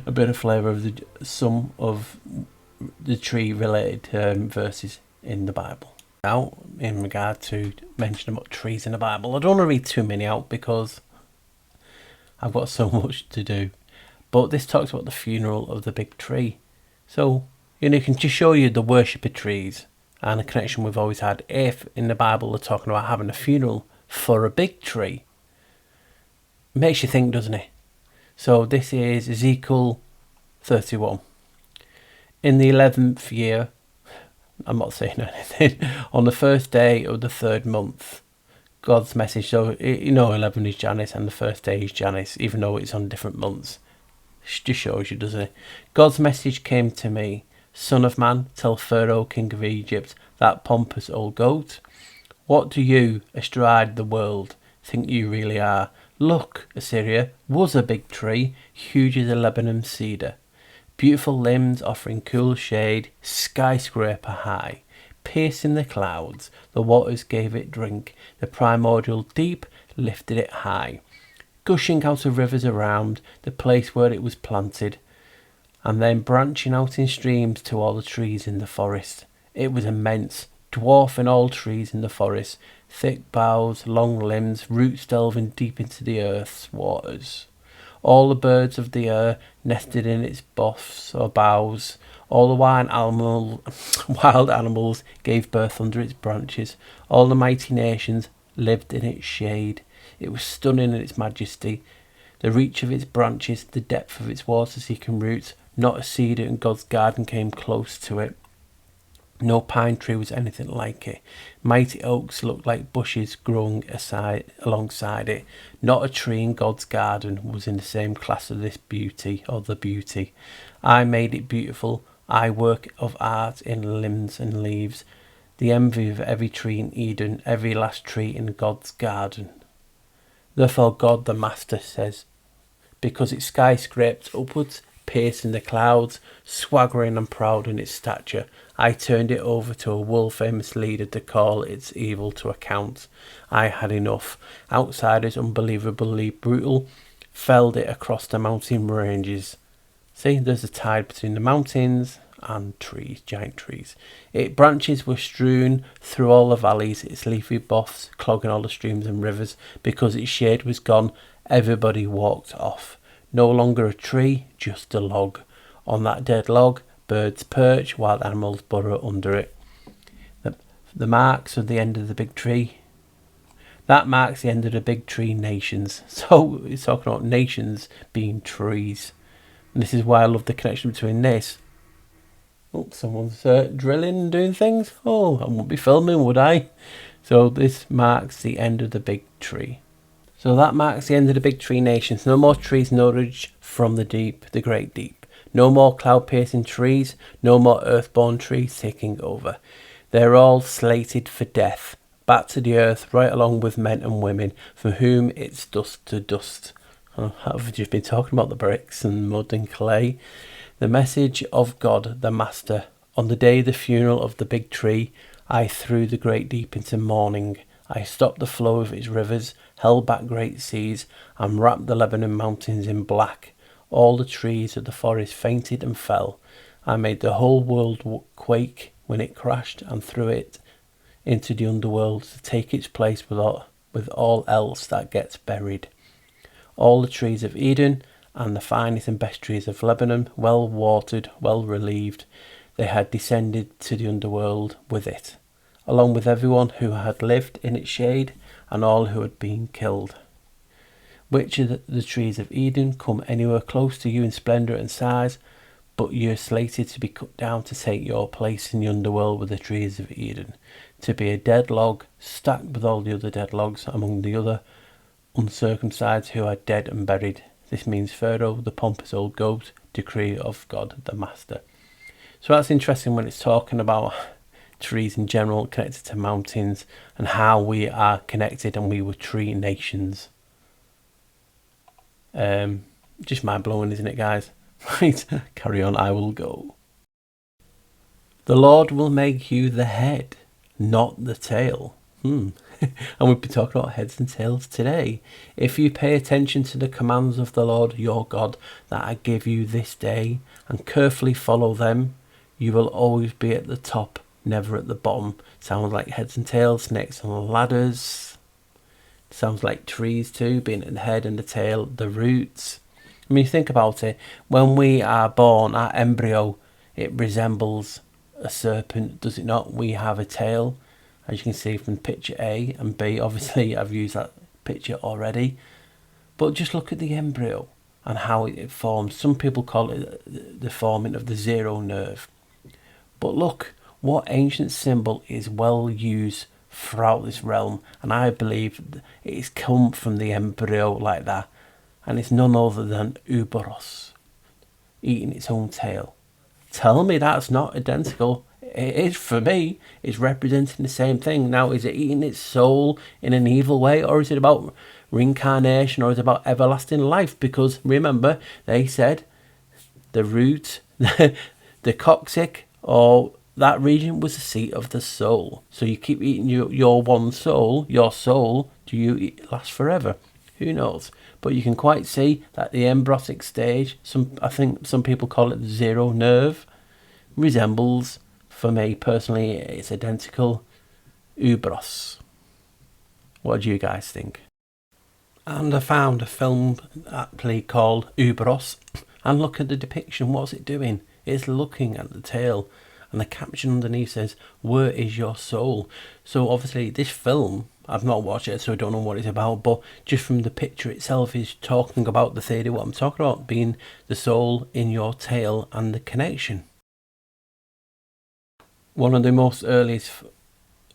a bit of flavour of some of the tree related verses in the Bible. Now, in regard to mentioning about trees in the Bible, I don't want to read too many out because I've got so much to do. But this talks about the funeral of the big tree. So, it can just show you the worship of trees and a connection we've always had. If in the Bible they're talking about having a funeral for a big tree, it makes you think, doesn't it? So this is Ezekiel 31. In the 11th year, I'm not saying anything, on the first day of the third month, God's message. So 11 is Janus and the first day is Janus, even though it's on different months. It just shows you, doesn't it? God's message came to me. Son of man, tell Pharaoh, king of Egypt, that pompous old goat, what do you, astride the world, think you really are? Look, Assyria was a big tree, huge as a Lebanon cedar. Beautiful limbs offering cool shade, skyscraper high, piercing the clouds, the waters gave it drink, the primordial deep lifted it high, gushing out of rivers around the place where it was planted, and then branching out in streams to all the trees in the forest. It was immense, dwarfing all trees in the forest, thick boughs, long limbs, roots delving deep into the earth's waters. All the birds of the air nested in its boughs or boughs. All the wild animals gave birth under its branches. All the mighty nations lived in its shade. It was stunning in its majesty. The reach of its branches, the depth of its water-seeking roots. Not a cedar in God's garden came close to it. No pine tree was anything like it. Mighty oaks looked like bushes growing alongside it. Not a tree in God's garden was in the same class of this beauty, or the beauty. I made it beautiful. I work of art in limbs and leaves. The envy of every tree in Eden, every last tree in God's garden. Therefore God the Master says, because it skyscraped upwards, piercing the clouds, swaggering and proud in its stature, I turned it over to a world-famous leader to call its evil to account. I had enough. Outsiders, unbelievably brutal, felled it across the mountain ranges. See, there's a tide between the mountains and trees, giant trees. Its branches were strewn through all the valleys, its leafy boughs clogging all the streams and rivers. Because its shade was gone, everybody walked off. No longer a tree, just a log. On that dead log, birds perch, wild animals burrow under it. The marks of the end of the big tree. That marks the end of the big tree nations. So it's talking about nations being trees. And this is why I love the connection between this. Oh, someone's drilling and doing things. Oh, I wouldn't be filming, would I? So this marks the end of the big tree. So that marks the end of the big tree nations. No more trees nourished from the deep, the great deep. No more cloud-piercing trees. No more earthborn trees taking over. They're all slated for death. Back to the earth, right along with men and women, from whom it's dust to dust. I've just been talking about the bricks and mud and clay. The message of God, the Master. On the day of the funeral of the big tree, I threw the great deep into mourning. I stopped the flow of its rivers, held back great seas, and wrapped the Lebanon mountains in black. All the trees of the forest fainted and fell. I made the whole world quake when it crashed and threw it into the underworld to take its place with all else that gets buried. All the trees of Eden and the finest and best trees of Lebanon, well watered, well relieved, they had descended to the underworld with it, along with everyone who had lived in its shade and all who had been killed. Which of the trees of Eden come anywhere close to you in splendour and size, but you're slated to be cut down to take your place in the underworld with the trees of Eden, to be a dead log stacked with all the other dead logs among the other uncircumcised who are dead and buried. This means Pharaoh, the pompous old goat, decree of God the Master. So that's interesting when it's talking about trees in general connected to mountains and how we are connected and we were tree nations. Just mind blowing, isn't it, guys? Right, carry on, I will go. The Lord will make you the head, not the tail. And we'll be talking about heads and tails today. If you pay attention to the commands of the Lord your God that I give you this day and carefully follow them, you will always be at the top, never at the bottom. Sounds like heads and tails, snakes and ladders. Sounds like trees too, being at the head and the tail, the roots. I mean, think about it. When we are born, our embryo, it resembles a serpent, does it not? We have a tail, as you can see from picture A and B. Obviously, I've used that picture already. But just look at the embryo and how it forms. Some people call it the forming of the zero nerve. But look, what ancient symbol is well used throughout this realm, and I believe it's come from the embryo like that. And it's none other than Ouroboros, eating its own tail. Tell me that's not identical. It is for me. It's representing the same thing. Now, is it eating its soul in an evil way, or is it about reincarnation, or is it about everlasting life? Because remember, they said the root, the coccyx, or that region was the seat of the soul. So you keep eating your one soul, your soul, do you last forever? Who knows? But you can quite see that the embryonic stage, I think some people call it the zero nerve, resembles, for me personally, it's identical, Ouroboros. What do you guys think? And I found a film aptly called Ouroboros, and look at the depiction. What's it doing? It's looking at the tail, and the caption underneath says, "Where is your soul?" So obviously this film, I've not watched it, so I don't know what it's about, but just from the picture itself is talking about the theory, what I'm talking about, being the soul in your tail and the connection. One of the most earliest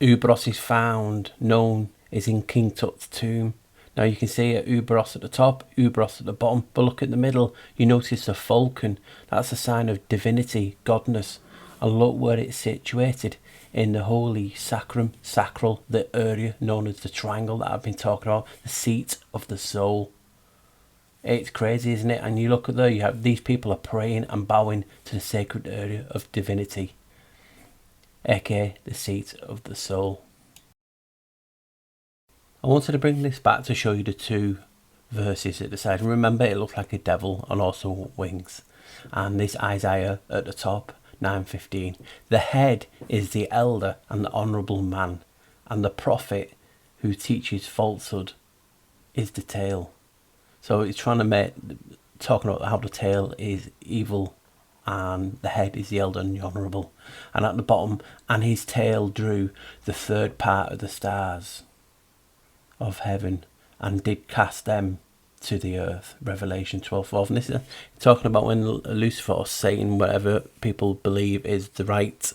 Ouroboros is found, known, is in King Tut's tomb. Now you can see Ouroboros at the top, Ouroboros at the bottom, but look at the middle, you notice a falcon. That's a sign of divinity, godness. And look where it's situated, in the holy sacral, the area known as the triangle that I've been talking about, the seat of the soul. It's crazy, isn't it? And you look at there, you have these people are praying and bowing to the sacred area of divinity, aka the seat of the soul. I wanted to bring this back to show you the two verses at the side. And remember, it looked like a devil and also wings. And this Isaiah at the top, 9:15. The head is the elder and the honourable man, and the prophet who teaches falsehood is the tail. So it's trying to talking about how the tail is evil and the head is the elder and the honourable. And at the bottom, and his tail drew the third part of the stars of heaven and did cast them to the earth. Revelation 12:12. And this is talking about when Lucifer or Satan, whatever people believe is the right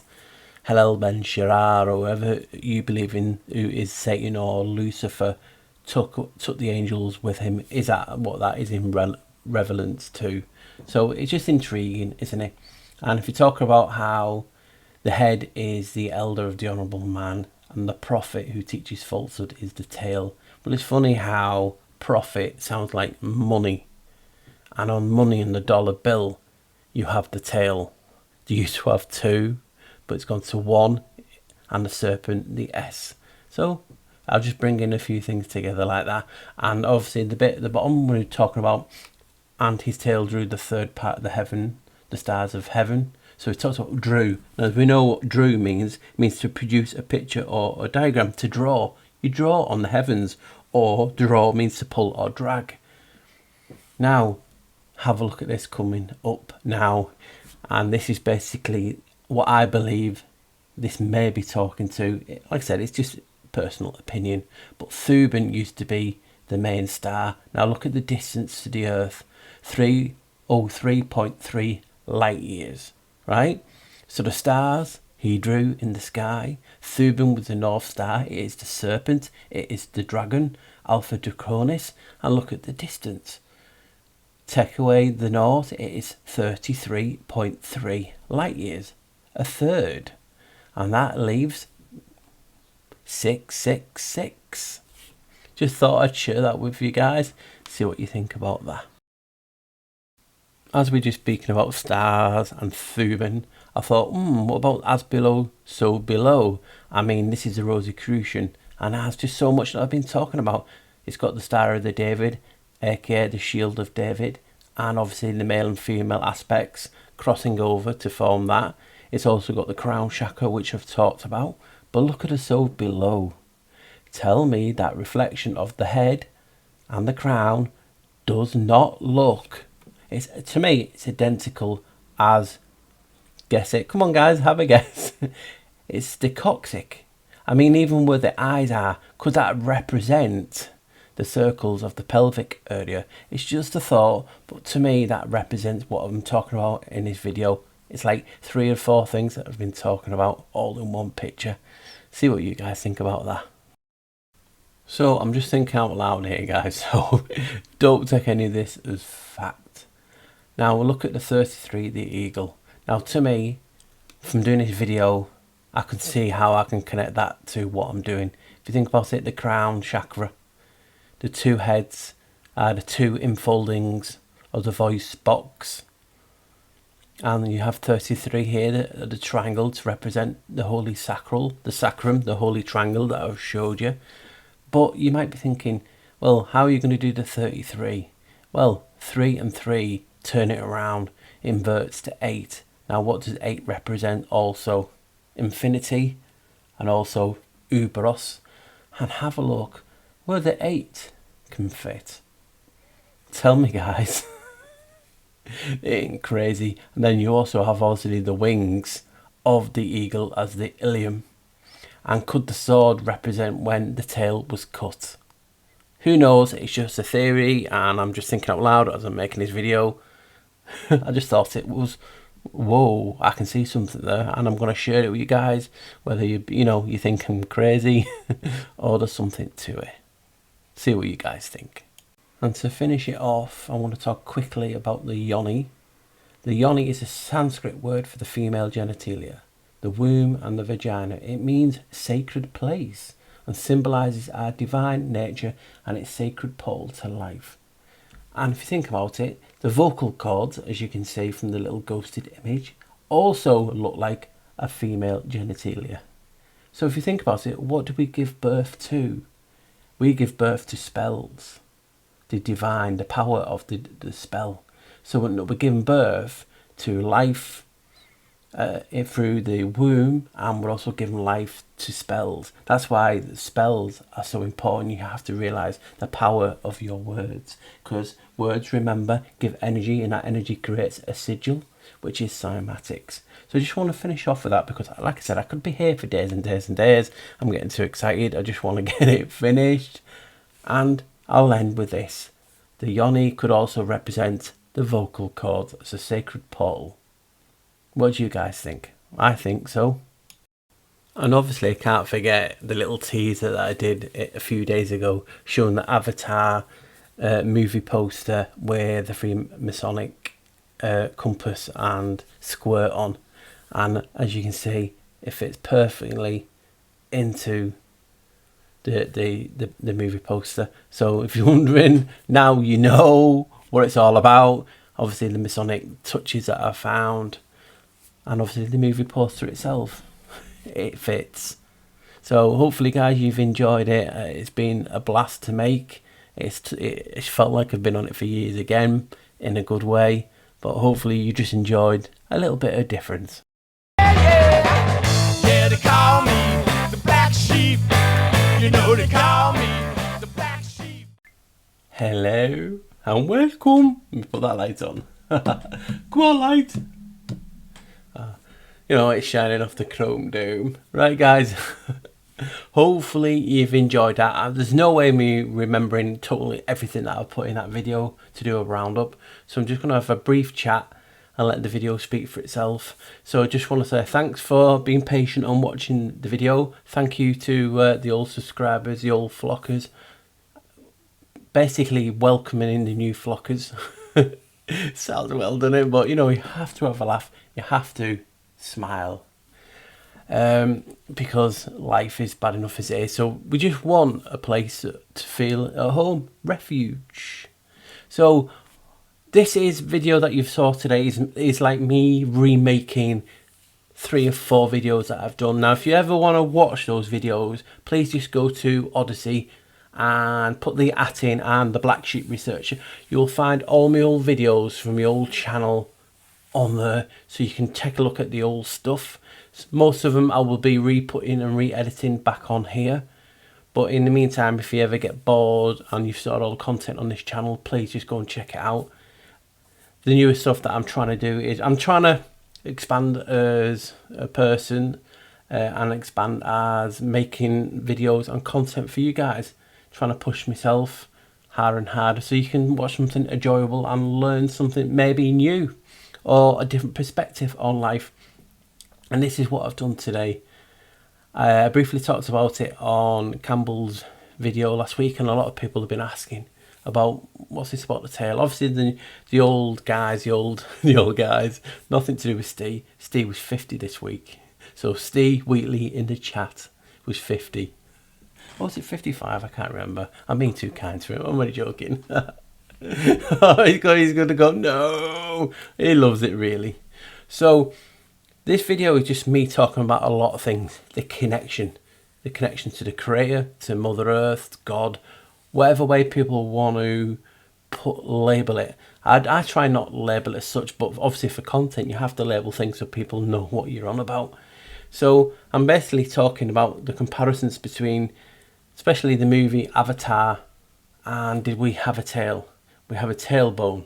Hillel Ben Shirar, or whoever you believe in who is Satan or Lucifer, took the angels with him. Is that what that is in relevance to? So it's just intriguing, isn't it? And if you talk about how the head is the elder of the honourable man and the prophet who teaches falsehood is the tail. Well, it's funny how prophet sounds like money, and on money and the dollar bill you have the tail. They used to have two, but it's gone to one, and the serpent the S. So I'll just bring in a few things together like that. And obviously the bit at the bottom we're talking about, and his tail drew the third part of the heaven, the stars of heaven. So it talks about drew. Now we know what drew means. It means to produce a picture or a diagram, to draw. You draw on the heavens, or draw means to pull or drag. Now have a look at this coming up now, and this is basically what I believe this may be talking to. Like I said, it's just personal opinion, but Thuban used to be the main star. Now look at the distance to the earth, 303.3 light years, right? So the stars he drew in the sky, Thuban was the North Star, it is the serpent, it is the dragon, Alpha Draconis, and look at the distance. Take away the north, it is 33.3 light years, a third, and that leaves 666. Just thought I'd share that with you guys, see what you think about that. As we're just speaking about stars and Thuban, I thought, what about as below, so below? I mean, this is the Rosicrucian, and there's just so much that I've been talking about. It's got the Star of the David, aka the Shield of David, and obviously the male and female aspects crossing over to form that. It's also got the crown chakra, which I've talked about. But look at the so below. Tell me that reflection of the head and the crown does not look. To me, it's identical as, guess it. Come on, guys, have a guess. It's the coccyx. I mean, even where the eyes are, could that represent the circles of the pelvic area? It's just a thought, but to me, that represents what I'm talking about in this video. It's like 3 or 4 things that I've been talking about all in one picture. See what you guys think about that. So I'm just thinking out loud here, guys, so don't take any of this as fact. Now we'll look at the 33, the eagle. Now to me, from doing this video, I can see how I can connect that to what I'm doing. If you think about it, the crown chakra, the 2 heads, the 2 infoldings of the voice box, and you have 33 here, the triangle to represent the holy sacral, the sacrum, the holy triangle that I've showed you. But you might be thinking, well, how are you going to do the 33? Well, 3 and 3, turn it around, inverts to 8. Now what does 8 represent? Also infinity and also Ouroboros. And have a look where the 8 can fit. Tell me, guys. It ain't crazy. And then you also have obviously the wings of the eagle as the ilium. And could the sword represent when the tail was cut? Who knows? It's just a theory, and I'm just thinking out loud as I'm making this video. I just thought it was, whoa, I can see something there, and I'm going to share it with you guys, whether you think I'm crazy or there's something to it. See what you guys think. And to finish it off, I want to talk quickly about the yoni. The yoni is a Sanskrit word for the female genitalia, the womb and the vagina. It means sacred place and symbolises our divine nature and its sacred pole to life. And if you think about it, the vocal cords, as you can see from the little ghosted image, also look like a female genitalia. So if you think about it, what do we give birth to? We give birth to spells, the divine, the power of the spell. So when we're giving birth to life through the womb, and we're also giving life to spells. That's why the spells are so important. You have to realise the power of your words, because words, remember, give energy, and that energy creates a sigil, which is cymatics. So I just want to finish off with that, because like I said, I could be here for days and days and days. I'm getting too excited. I just want to get it finished. And I'll end with this. The yoni could also represent the vocal cords as a sacred portal. What do you guys think? I think so. And obviously I can't forget the little teaser that I did a few days ago, showing the Avatar movie poster with the three masonic compass and squirt on. And as you can see, it fits perfectly into the movie poster. So if you're wondering, now you know what it's all about. Obviously the masonic touches that I found, and obviously the movie poster itself, it fits. So hopefully guys, you've enjoyed it. It's been a blast to make. It felt like I've been on it for years again, in a good way, but hopefully you just enjoyed a little bit of difference. Yeah, they call me the black sheep. You know they call me the black sheep. Hello and welcome. Let me put that light on. Come on, light. You know, it's shining off the chrome dome. Right guys, hopefully you've enjoyed that. There's no way me remembering totally everything that I put in that video to do a roundup, so I'm just going to have a brief chat and let the video speak for itself. So I just want to say thanks for being patient on watching the video. Thank you to the old subscribers, the old flockers, basically welcoming in the new flockers. Sounds well, doesn't it? But you know, you have to have a laugh, you have to smile, because life is bad enough as it is. So we just want a place to feel at home, refuge. So this video that you've saw today is like me remaking 3 or 4 videos that I've done. Now if you ever want to watch those videos, please just go to Odyssey and put the @ in and the Black Sheep Researcher. You'll find all my old videos from my old channel on there, so you can take a look at the old stuff. Most of them I will be re-putting and re-editing back on here, but in the meantime, if you ever get bored and you've started all the content on this channel, please just go and check it out. The newest stuff that I'm trying to do is I'm trying to expand as a person, and expand as making videos and content for you guys, trying to push myself harder and harder so you can watch something enjoyable and learn something maybe new or a different perspective on life. And this is what I've done today. I briefly talked about it on Campbell's video last week, and a lot of people have been asking about what's this about the tail. Obviously the old guys, the old guys, nothing to do with Steve. Steve was 50 this week. So Steve Wheatley in the chat was 50. Or was it 55? I can't remember. I'm being too kind to him. I'm only joking. Oh, he's going to go, no. He loves it, really. So this video is just me talking about a lot of things. The connection to the Creator, to Mother Earth, God, whatever way people want to label it. I try not to label it as such, but obviously for content you have to label things so people know what you're on about. So I'm basically talking about the comparisons between, especially the movie Avatar, and did we have a tail? We have a tailbone,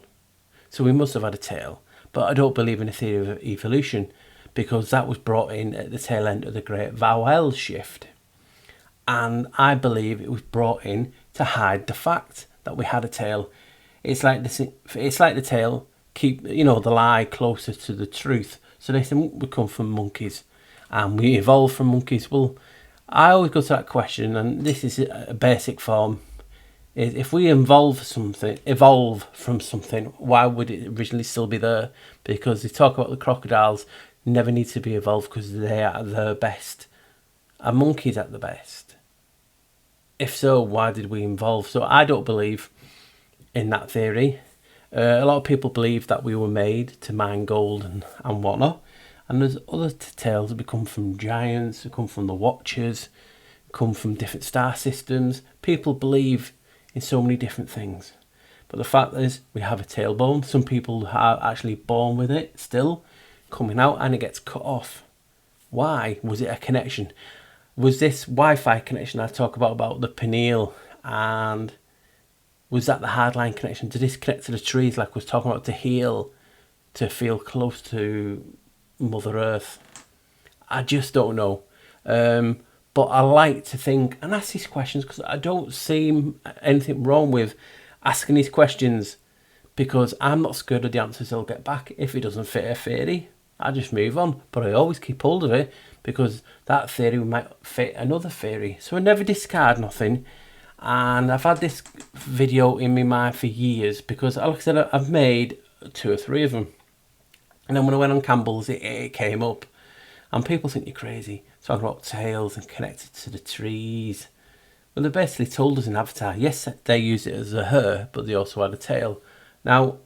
so we must have had a tail. But I don't believe in a theory of evolution, because that was brought in at the tail end of the Great Vowel Shift, and I believe it was brought in to hide the fact that we had a tail. It's like the tail keep, you know, the lie closer to the truth. So they think we come from monkeys and we evolved from monkeys. Well, I always go to that question, and this is a basic form. Is if we evolve from something, why would it originally still be there? Because they talk about the crocodiles never need to be evolved because they are the best. Are monkeys at the best? If so, why did we evolve? So I don't believe in that theory. A lot of people believe that we were made to mine gold and whatnot. And there's other tales that come from giants, that come from the Watchers, come from different star systems. People believe in so many different things. But the fact is, we have a tailbone. Some people are actually born with it still, coming out, and it gets cut off. Why? Was it a connection? Was this Wi-Fi connection I talk about the pineal, and was that the hardline connection to disconnect to the trees, like I was talking about, to heal, to feel close to Mother Earth? I just don't know. But I like to think and ask these questions because I don't see anything wrong with asking these questions, because I'm not scared of the answers I'll get back. If it doesn't fit a theory, I just move on. But I always keep hold of it, because that theory might fit another theory. So I never discard nothing. And I've had this video in my mind for years, because like I said, I've made 2 or 3 of them. And then when I went on Campbell's, it came up. And people think you're crazy, talking about tails and connected to the trees. Well, they basically told us in Avatar, yes, they use it as a her, but they also had a tail. Now,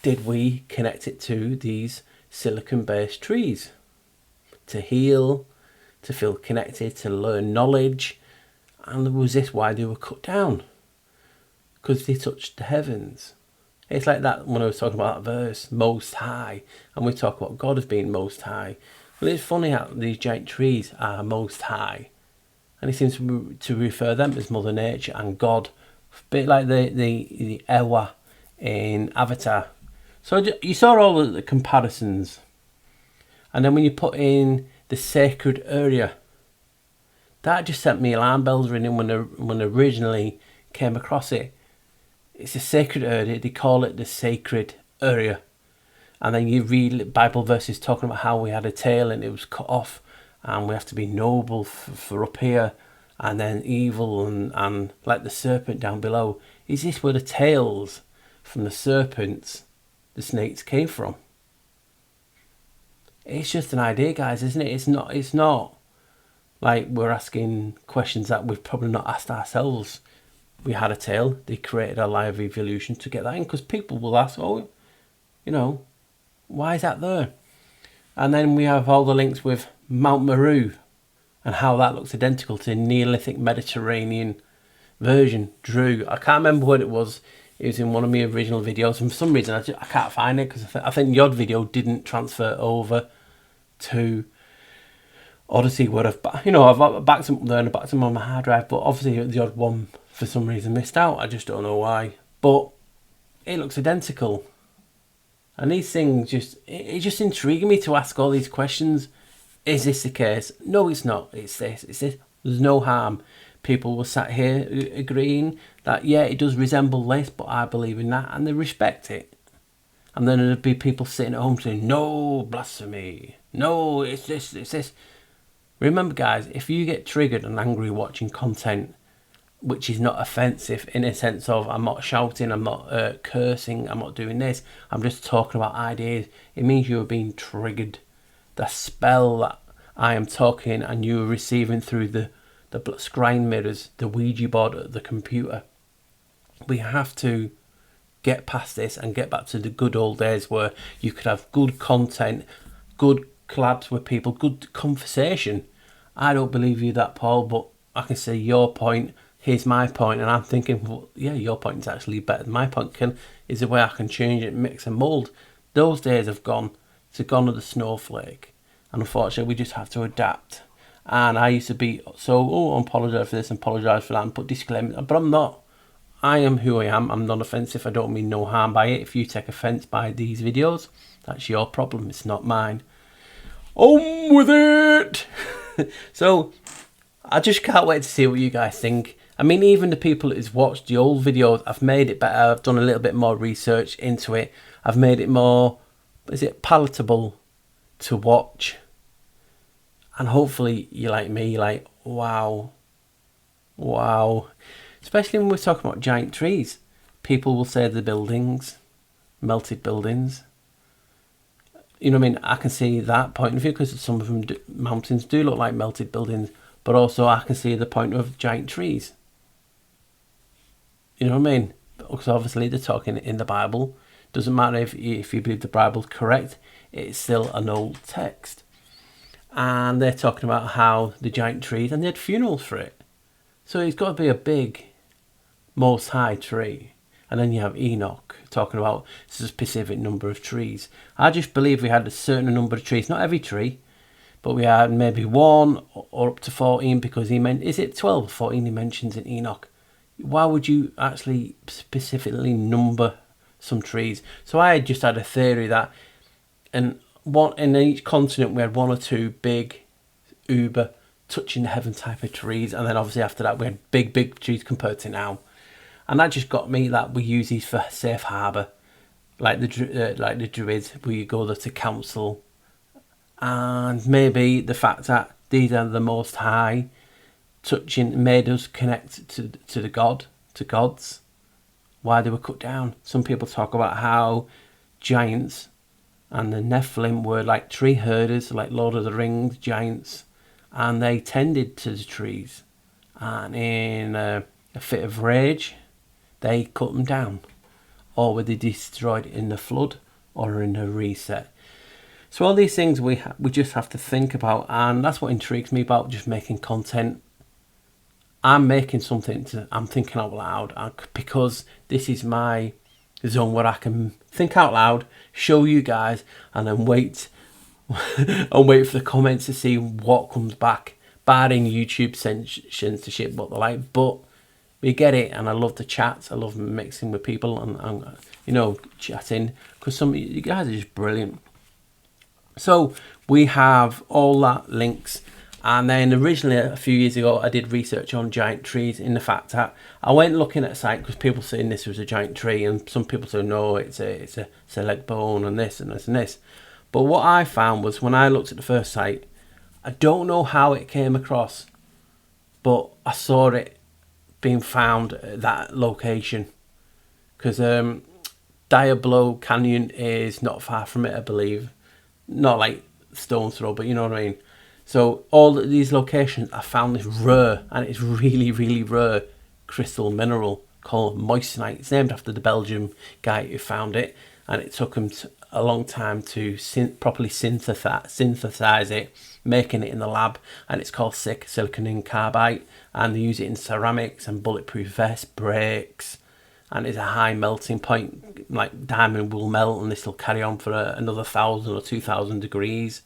did we connect it to these silicon-based trees? To heal, to feel connected, to learn knowledge. And was this why they were cut down? Because they touched the heavens. It's like that when I was talking about that verse, Most High, and we talk about God as being Most High. Well, it's funny how these giant trees are Most High, and he seems to refer them as Mother Nature and God, a bit like the Ewa in Avatar. So you saw all of the comparisons, and then when you put in the sacred area, that just sent me alarm bells ringing when I originally came across it. It's a sacred area. They call it the sacred area. And then you read Bible verses talking about how we had a tail and it was cut off, and we have to be noble for up here, and then evil and like the serpent down below. Is this where the tails from the serpents, the snakes, came from? It's just an idea, guys, isn't it? It's not like we're asking questions that we've probably not asked ourselves. We had a tail. They created a live evolution to get that in, because people will ask, oh, why is that there? And then we have all the links with Mount Meru and how that looks identical to the Neolithic Mediterranean version. Drew, I can't remember what it was. It was in one of my original videos, and for some reason I can't find it, because I think the odd video didn't transfer over to Odyssey. Where I've backed them up there and I backed them on my hard drive, but obviously the odd one for some reason missed out. I just don't know why, but it looks identical. And these things it just intrigued me to ask all these questions. Is this the case? No, it's not. It's this. There's no harm. People were sat here agreeing that, yeah, it does resemble this, but I believe in that, and they respect it. And then there'd be people sitting at home saying, no, blasphemy. No, it's this. Remember, guys, if you get triggered and angry watching content which is not offensive, in a sense of I'm not shouting, I'm not cursing, I'm not doing this, I'm just talking about ideas, it means you are being triggered. The spell that I am talking and you are receiving through the screen mirrors, the Ouija board, the computer. We have to get past this and get back to the good old days where you could have good content, good collabs with people, good conversation. I don't believe you that, Paul, but I can say your point, here's my point, and I'm thinking, well, yeah, your point is actually better than my point. Is the way I can change it, mix and mould. Those days have gone. It's gone of the snowflake, and unfortunately we just have to adapt. And I used to be so, apologise for this and apologise for that and put disclaimers, but I'm not. I am who I am. I'm non-offensive. I don't mean no harm by it. If you take offence by these videos, that's your problem. It's not mine. On with it. So I just can't wait to see what you guys think. I mean, even the people that watched the old videos, I've made it better. I've done a little bit more research into it. I've made it more, palatable to watch. And hopefully you're like me, like, wow. Especially when we're talking about giant trees. People will say the buildings, melted buildings. You know what I mean? I can see that point of view, because some of them mountains do look like melted buildings. But also I can see the point of giant trees. You know what I mean? Because obviously they're talking in the Bible. Doesn't matter if you believe the Bible's correct. It's still an old text. And they're talking about how the giant trees, and they had funerals for it. So it's got to be a big, most high tree. And then you have Enoch talking about a specific number of trees. I just believe we had a certain number of trees, not every tree, but we had maybe 1 or up to 14, because he meant, is it 12 or 14 he mentions in Enoch? Why would you actually specifically number some trees? So I just had a theory that in each continent we had 1 or 2 big uber touching the heaven type of trees, and then obviously after that we had big trees compared to now. And that just got me that we use these for safe harbour, like the Druids, we go there to council. And maybe the fact that these are the Most High touching made us connect to the gods, why they were cut down. Some people talk about how giants and the Nephilim were like tree herders, like Lord of the Rings giants, and they tended to the trees, and in a fit of rage they cut them down, or were they destroyed in the flood or in a reset. So all these things we just have to think about, and that's what intrigues me about just making content. I'm making something I'm thinking out loud, because this is my zone where I can think out loud, show you guys, and then wait and wait for the comments to see what comes back, barring YouTube censorship, what they like. But we get it, and I love the chats. I love mixing with people and you know, chatting, because some of you guys are just brilliant. So we have all that links. And then originally a few years ago I did research on giant trees, in the fact that I went looking at a site because people saying this was a giant tree, and some people say no, it's a select bone and this and this and this. But what I found was, when I looked at the first site, I don't know how it came across, but I saw it being found at that location, because Diablo Canyon is not far from it, I believe. Not like stone's throw, but you know what I mean. So all these locations, I found this rare, and it's really rare crystal mineral called Moisturite. It's named after the Belgian guy who found it, and it took him a long time to properly synthesize it, making it in the lab, and it's called silicon carbide, and they use it in ceramics and bulletproof vests, brakes, and it's a high melting point, like diamond will melt, and this will carry on for another 1,000 or 2,000 degrees.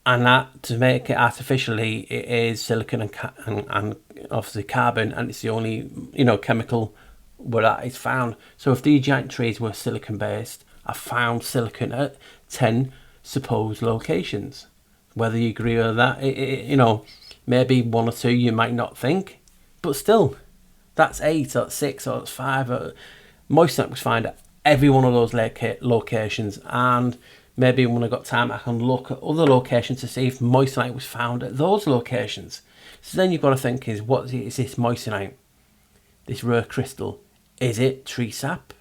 And that, to make it artificially, it is silicon and obviously carbon, and it's the only, you know, chemical where that is found. So if these giant trees were silicon based, I found silicon at 10 supposed locations. Whether you agree with that, you know, maybe 1 or 2 you might not think, but still, that's 8 or that's 6 or that's 5. Moisturite was found at every one of those locations, and maybe when I got time I can look at other locations to see if Moisturite was found at those locations. So then you've got to think, is this Moisturite, this rare crystal, is it tree sap?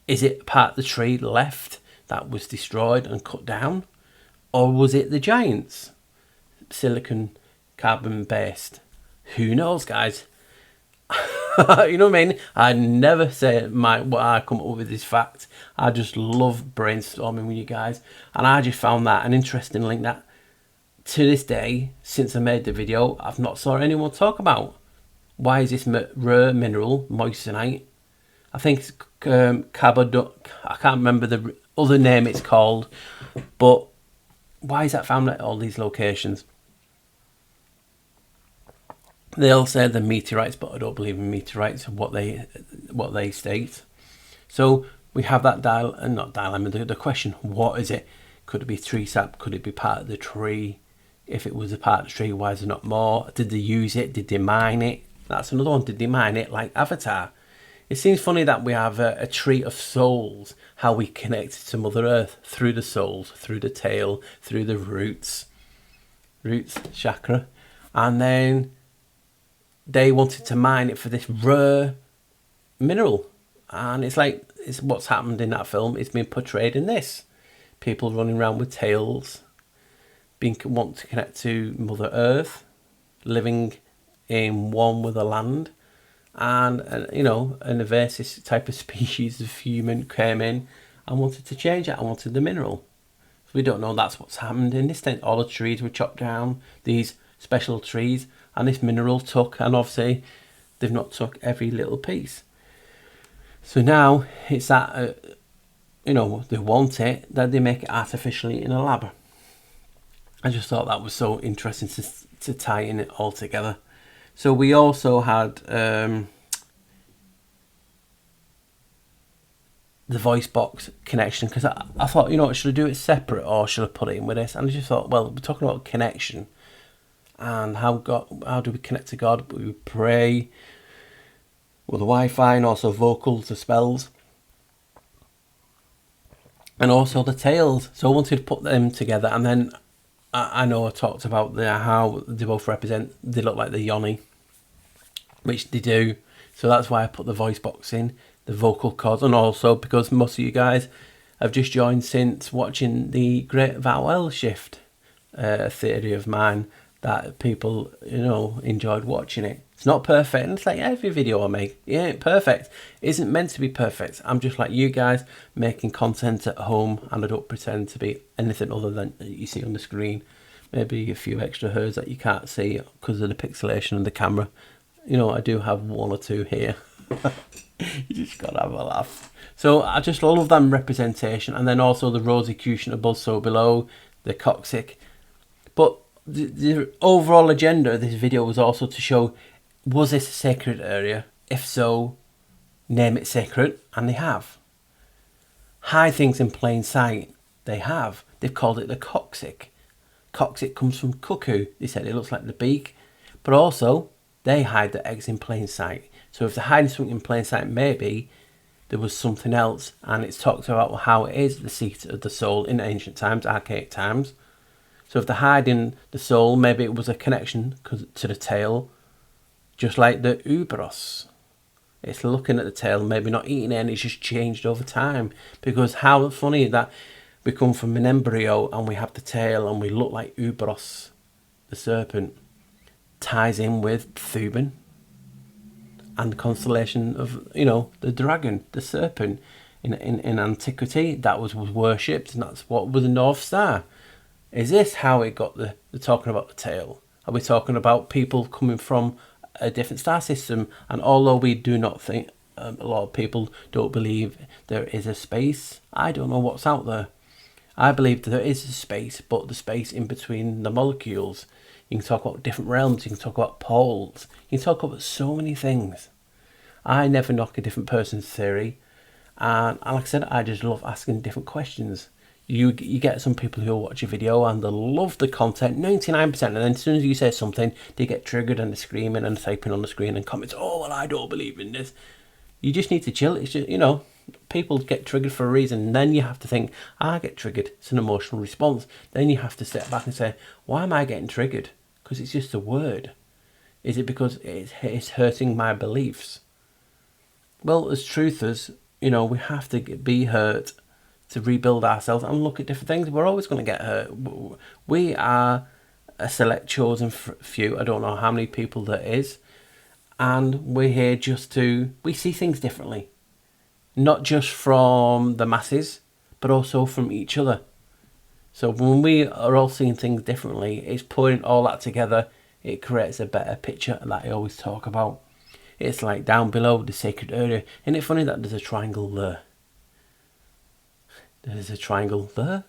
Is it part of the tree left that was destroyed and cut down? Or was it the giants, silicon carbon based? Who knows, guys? You know what I mean? I never say what I come up with is fact. I just love brainstorming with you guys, and I just found that an interesting link that to this day, since I made the video, I've not saw anyone talk about. Why is this rare mineral moissanite? I think it's I can't remember the other name it's called, but why is that found at all these locations? They all say they're meteorites, but I don't believe in meteorites, what they state. So we have that the question, what is it? Could it be tree sap? Could it be part of the tree? If it was a part of the tree, why is there not more? Did they use it? Did they mine it? That's another one. Did they mine it like Avatar? It seems funny that we have a tree of souls, how we connect to Mother Earth through the souls, through the tail, through the roots chakra, and then they wanted to mine it for this rare mineral, and it's what's happened in that film. It's been portrayed in this. People running around with tails, want to connect to Mother Earth, living in one with the land, and you know, an invasive type of species of human came in and wanted to change that and wanted the mineral. So we don't know that's what's happened in this thing. All the trees were chopped down, these special trees, and this mineral took, and obviously they've not took every little piece. So now it's that, you know, they want it, that they make it artificially in a lab. I just thought that was so interesting to tie in it all together. So we also had the voice box connection, because I thought, you know, should I do it separate or should I put it in with this? And I just thought, well, we're talking about connection and how do we connect to God? We pray with the Wi-Fi, and also vocals, the spells, and also the tails. So I wanted to put them together, and then I know I talked about how they both represent, they look like the yoni, which they do. So that's why I put the voice box in, the vocal cords, and also because most of you guys have just joined since watching the Great Vowel Shift theory of mine, that people, you know, enjoyed watching it. It's not perfect, and it's like every video I make, it ain't perfect. It isn't meant to be perfect. I'm just like you guys, making content at home, and I don't pretend to be anything other than you see on the screen. Maybe a few extra herds that you can't see because of the pixelation of the camera. You know, I do have one or two here. You just gotta have a laugh. So I just love them representation, and then also the Rosicrucian above, so below, the coccyx. But the overall agenda of this video was also to show, was this a sacred area? If so, name it sacred, and they have. Hide things in plain sight, they have. They've called it the coccyx. Coccyx comes from cuckoo. They said it looks like the beak, but also they hide the eggs in plain sight. So if they're hiding something in plain sight, maybe there was something else, and it's talked about how it is the seat of the soul in ancient times, archaic times. So if they're hiding the soul, maybe it was a connection to the tail, just like the Ouroboros. It's looking at the tail, maybe not eating it, and it's just changed over time. Because how funny that we come from an embryo and we have the tail and we look like Ouroboros, the serpent, ties in with Thuban and the constellation of, you know, the dragon, the serpent. In antiquity, that was worshipped, and that's what was the North Star. Is this how it got the talking about the tail? Are we talking about people coming from a different star system? And although we do not think, a lot of people don't believe there is a space, I don't know what's out there. I believe there is a space, but the space in between the molecules. You can talk about different realms, you can talk about poles, you can talk about so many things. I never knock a different person's theory, and like I said, I just love asking different questions. You get some people who watch a video and they love the content, 99%, and then as soon as you say something, they get triggered and they're screaming and typing on the screen and comments, oh, well, I don't believe in this. You just need to chill. It's just, you know, people get triggered for a reason. And then you have to think, I get triggered. It's an emotional response. Then you have to step back and say, why am I getting triggered? Because it's just a word. Is it because it's hurting my beliefs? Well, as truthers, you know, we have to be hurt to rebuild ourselves and look at different things. We're always going to get hurt. We are a select chosen few. I don't know how many people there is. And we're here just to, we see things differently. Not just from the masses, but also from each other. So when we are all seeing things differently, it's putting all that together. It creates a better picture that I always talk about. It's like down below the sacred area. Isn't it funny that there's a triangle there? There's a triangle there,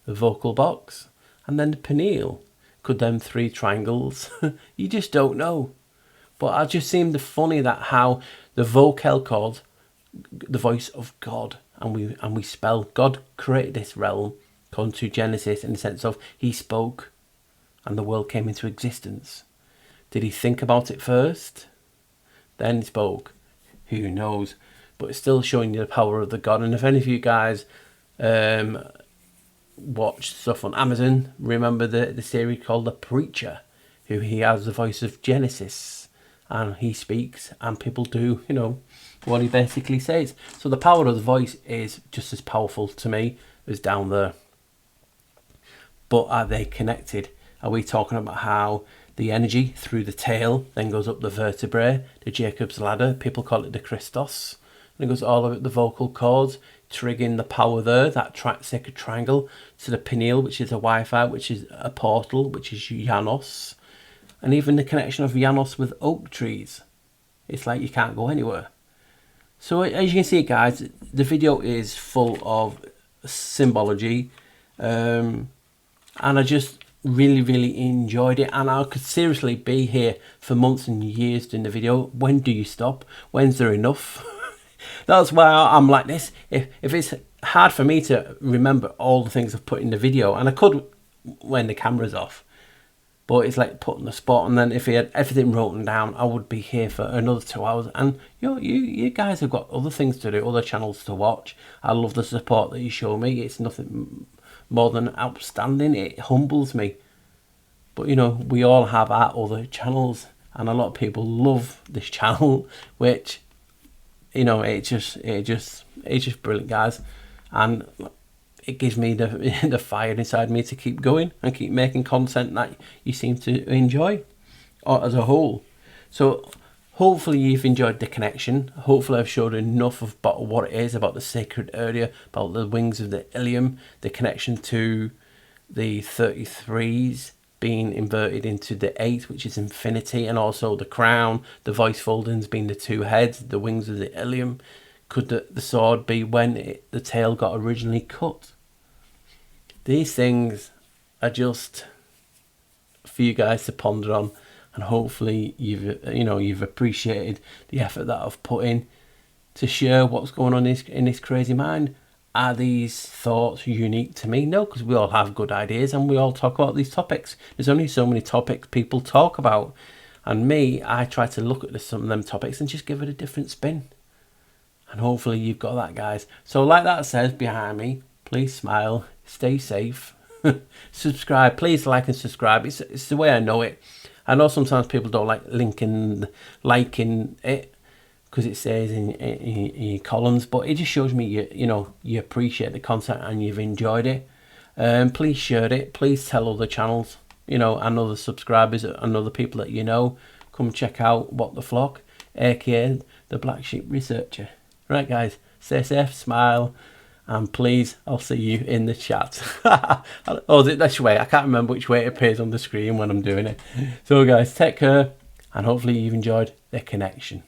the vocal box, and then the pineal. Could them three triangles? You just don't know. But I just seemed funny that how the vocal cord, the voice of God, and we spell God created this realm, according to Genesis, in the sense of he spoke, and the world came into existence. Did he think about it first? Then he spoke. Who knows? But it's still showing you the power of the God. And if any of you guys watch stuff on Amazon, remember the series called The Preacher, who he has the voice of Genesis, and he speaks, and people do, you know, what he basically says. So the power of the voice is just as powerful to me as down there. But are they connected? Are we talking about how the energy through the tail then goes up the vertebrae, the Jacob's ladder? People call it the Christos. And it goes all over the vocal cords, triggering the power there, that sacred triangle, to the pineal, which is a Wi-Fi, which is a portal, which is Janos. And even the connection of Janos with oak trees. It's like you can't go anywhere. So as you can see, guys, the video is full of symbology, and I just really enjoyed it, and I could seriously be here for months and years doing the video. When do you stop? When's there enough? That's why I'm like this. If it's hard for me to remember all the things I've put in the video, and I could when the camera's off, but it's like putting the spot, and then if he had everything written down, I would be here for another 2 hours. And you guys have got other things to do, other channels to watch. I love the support that you show me. It's nothing more than outstanding. It humbles me. But you know, we all have our other channels, and a lot of people love this channel, which, you know, it's just brilliant, guys, and it gives me the fire inside me to keep going and keep making content that you seem to enjoy, or as a whole. So hopefully you've enjoyed the connection. Hopefully I've showed enough about what it is, about the sacred area, about the wings of the ilium, the connection to the 33s being inverted into the 8, which is infinity, and also the crown, the voice foldings being the 2 heads, the wings of the ilium. Could the sword be when the tail got originally cut? These things are just for you guys to ponder on, and hopefully you've appreciated the effort that I've put in to share what's going on in this crazy mind. Are these thoughts unique to me? No, because we all have good ideas and we all talk about these topics. There's only so many topics people talk about, and me, I try to look at some of them topics and just give it a different spin. And hopefully you've got that, guys. So like that says behind me, please smile, stay safe, subscribe, please like and subscribe. It's the way I know it. I know sometimes people don't like liking it because it says in columns, but it just shows me you appreciate the content and you've enjoyed it. Please share it. Please tell other channels, and other subscribers and other people that you know, come check out What the Flock, aka the Black Sheep Researcher. Right, guys, stay safe, smile, and please, I'll see you in the chat. Oh, is it this way? I can't remember which way it appears on the screen when I'm doing it. So, guys, take care, and hopefully you've enjoyed the connection.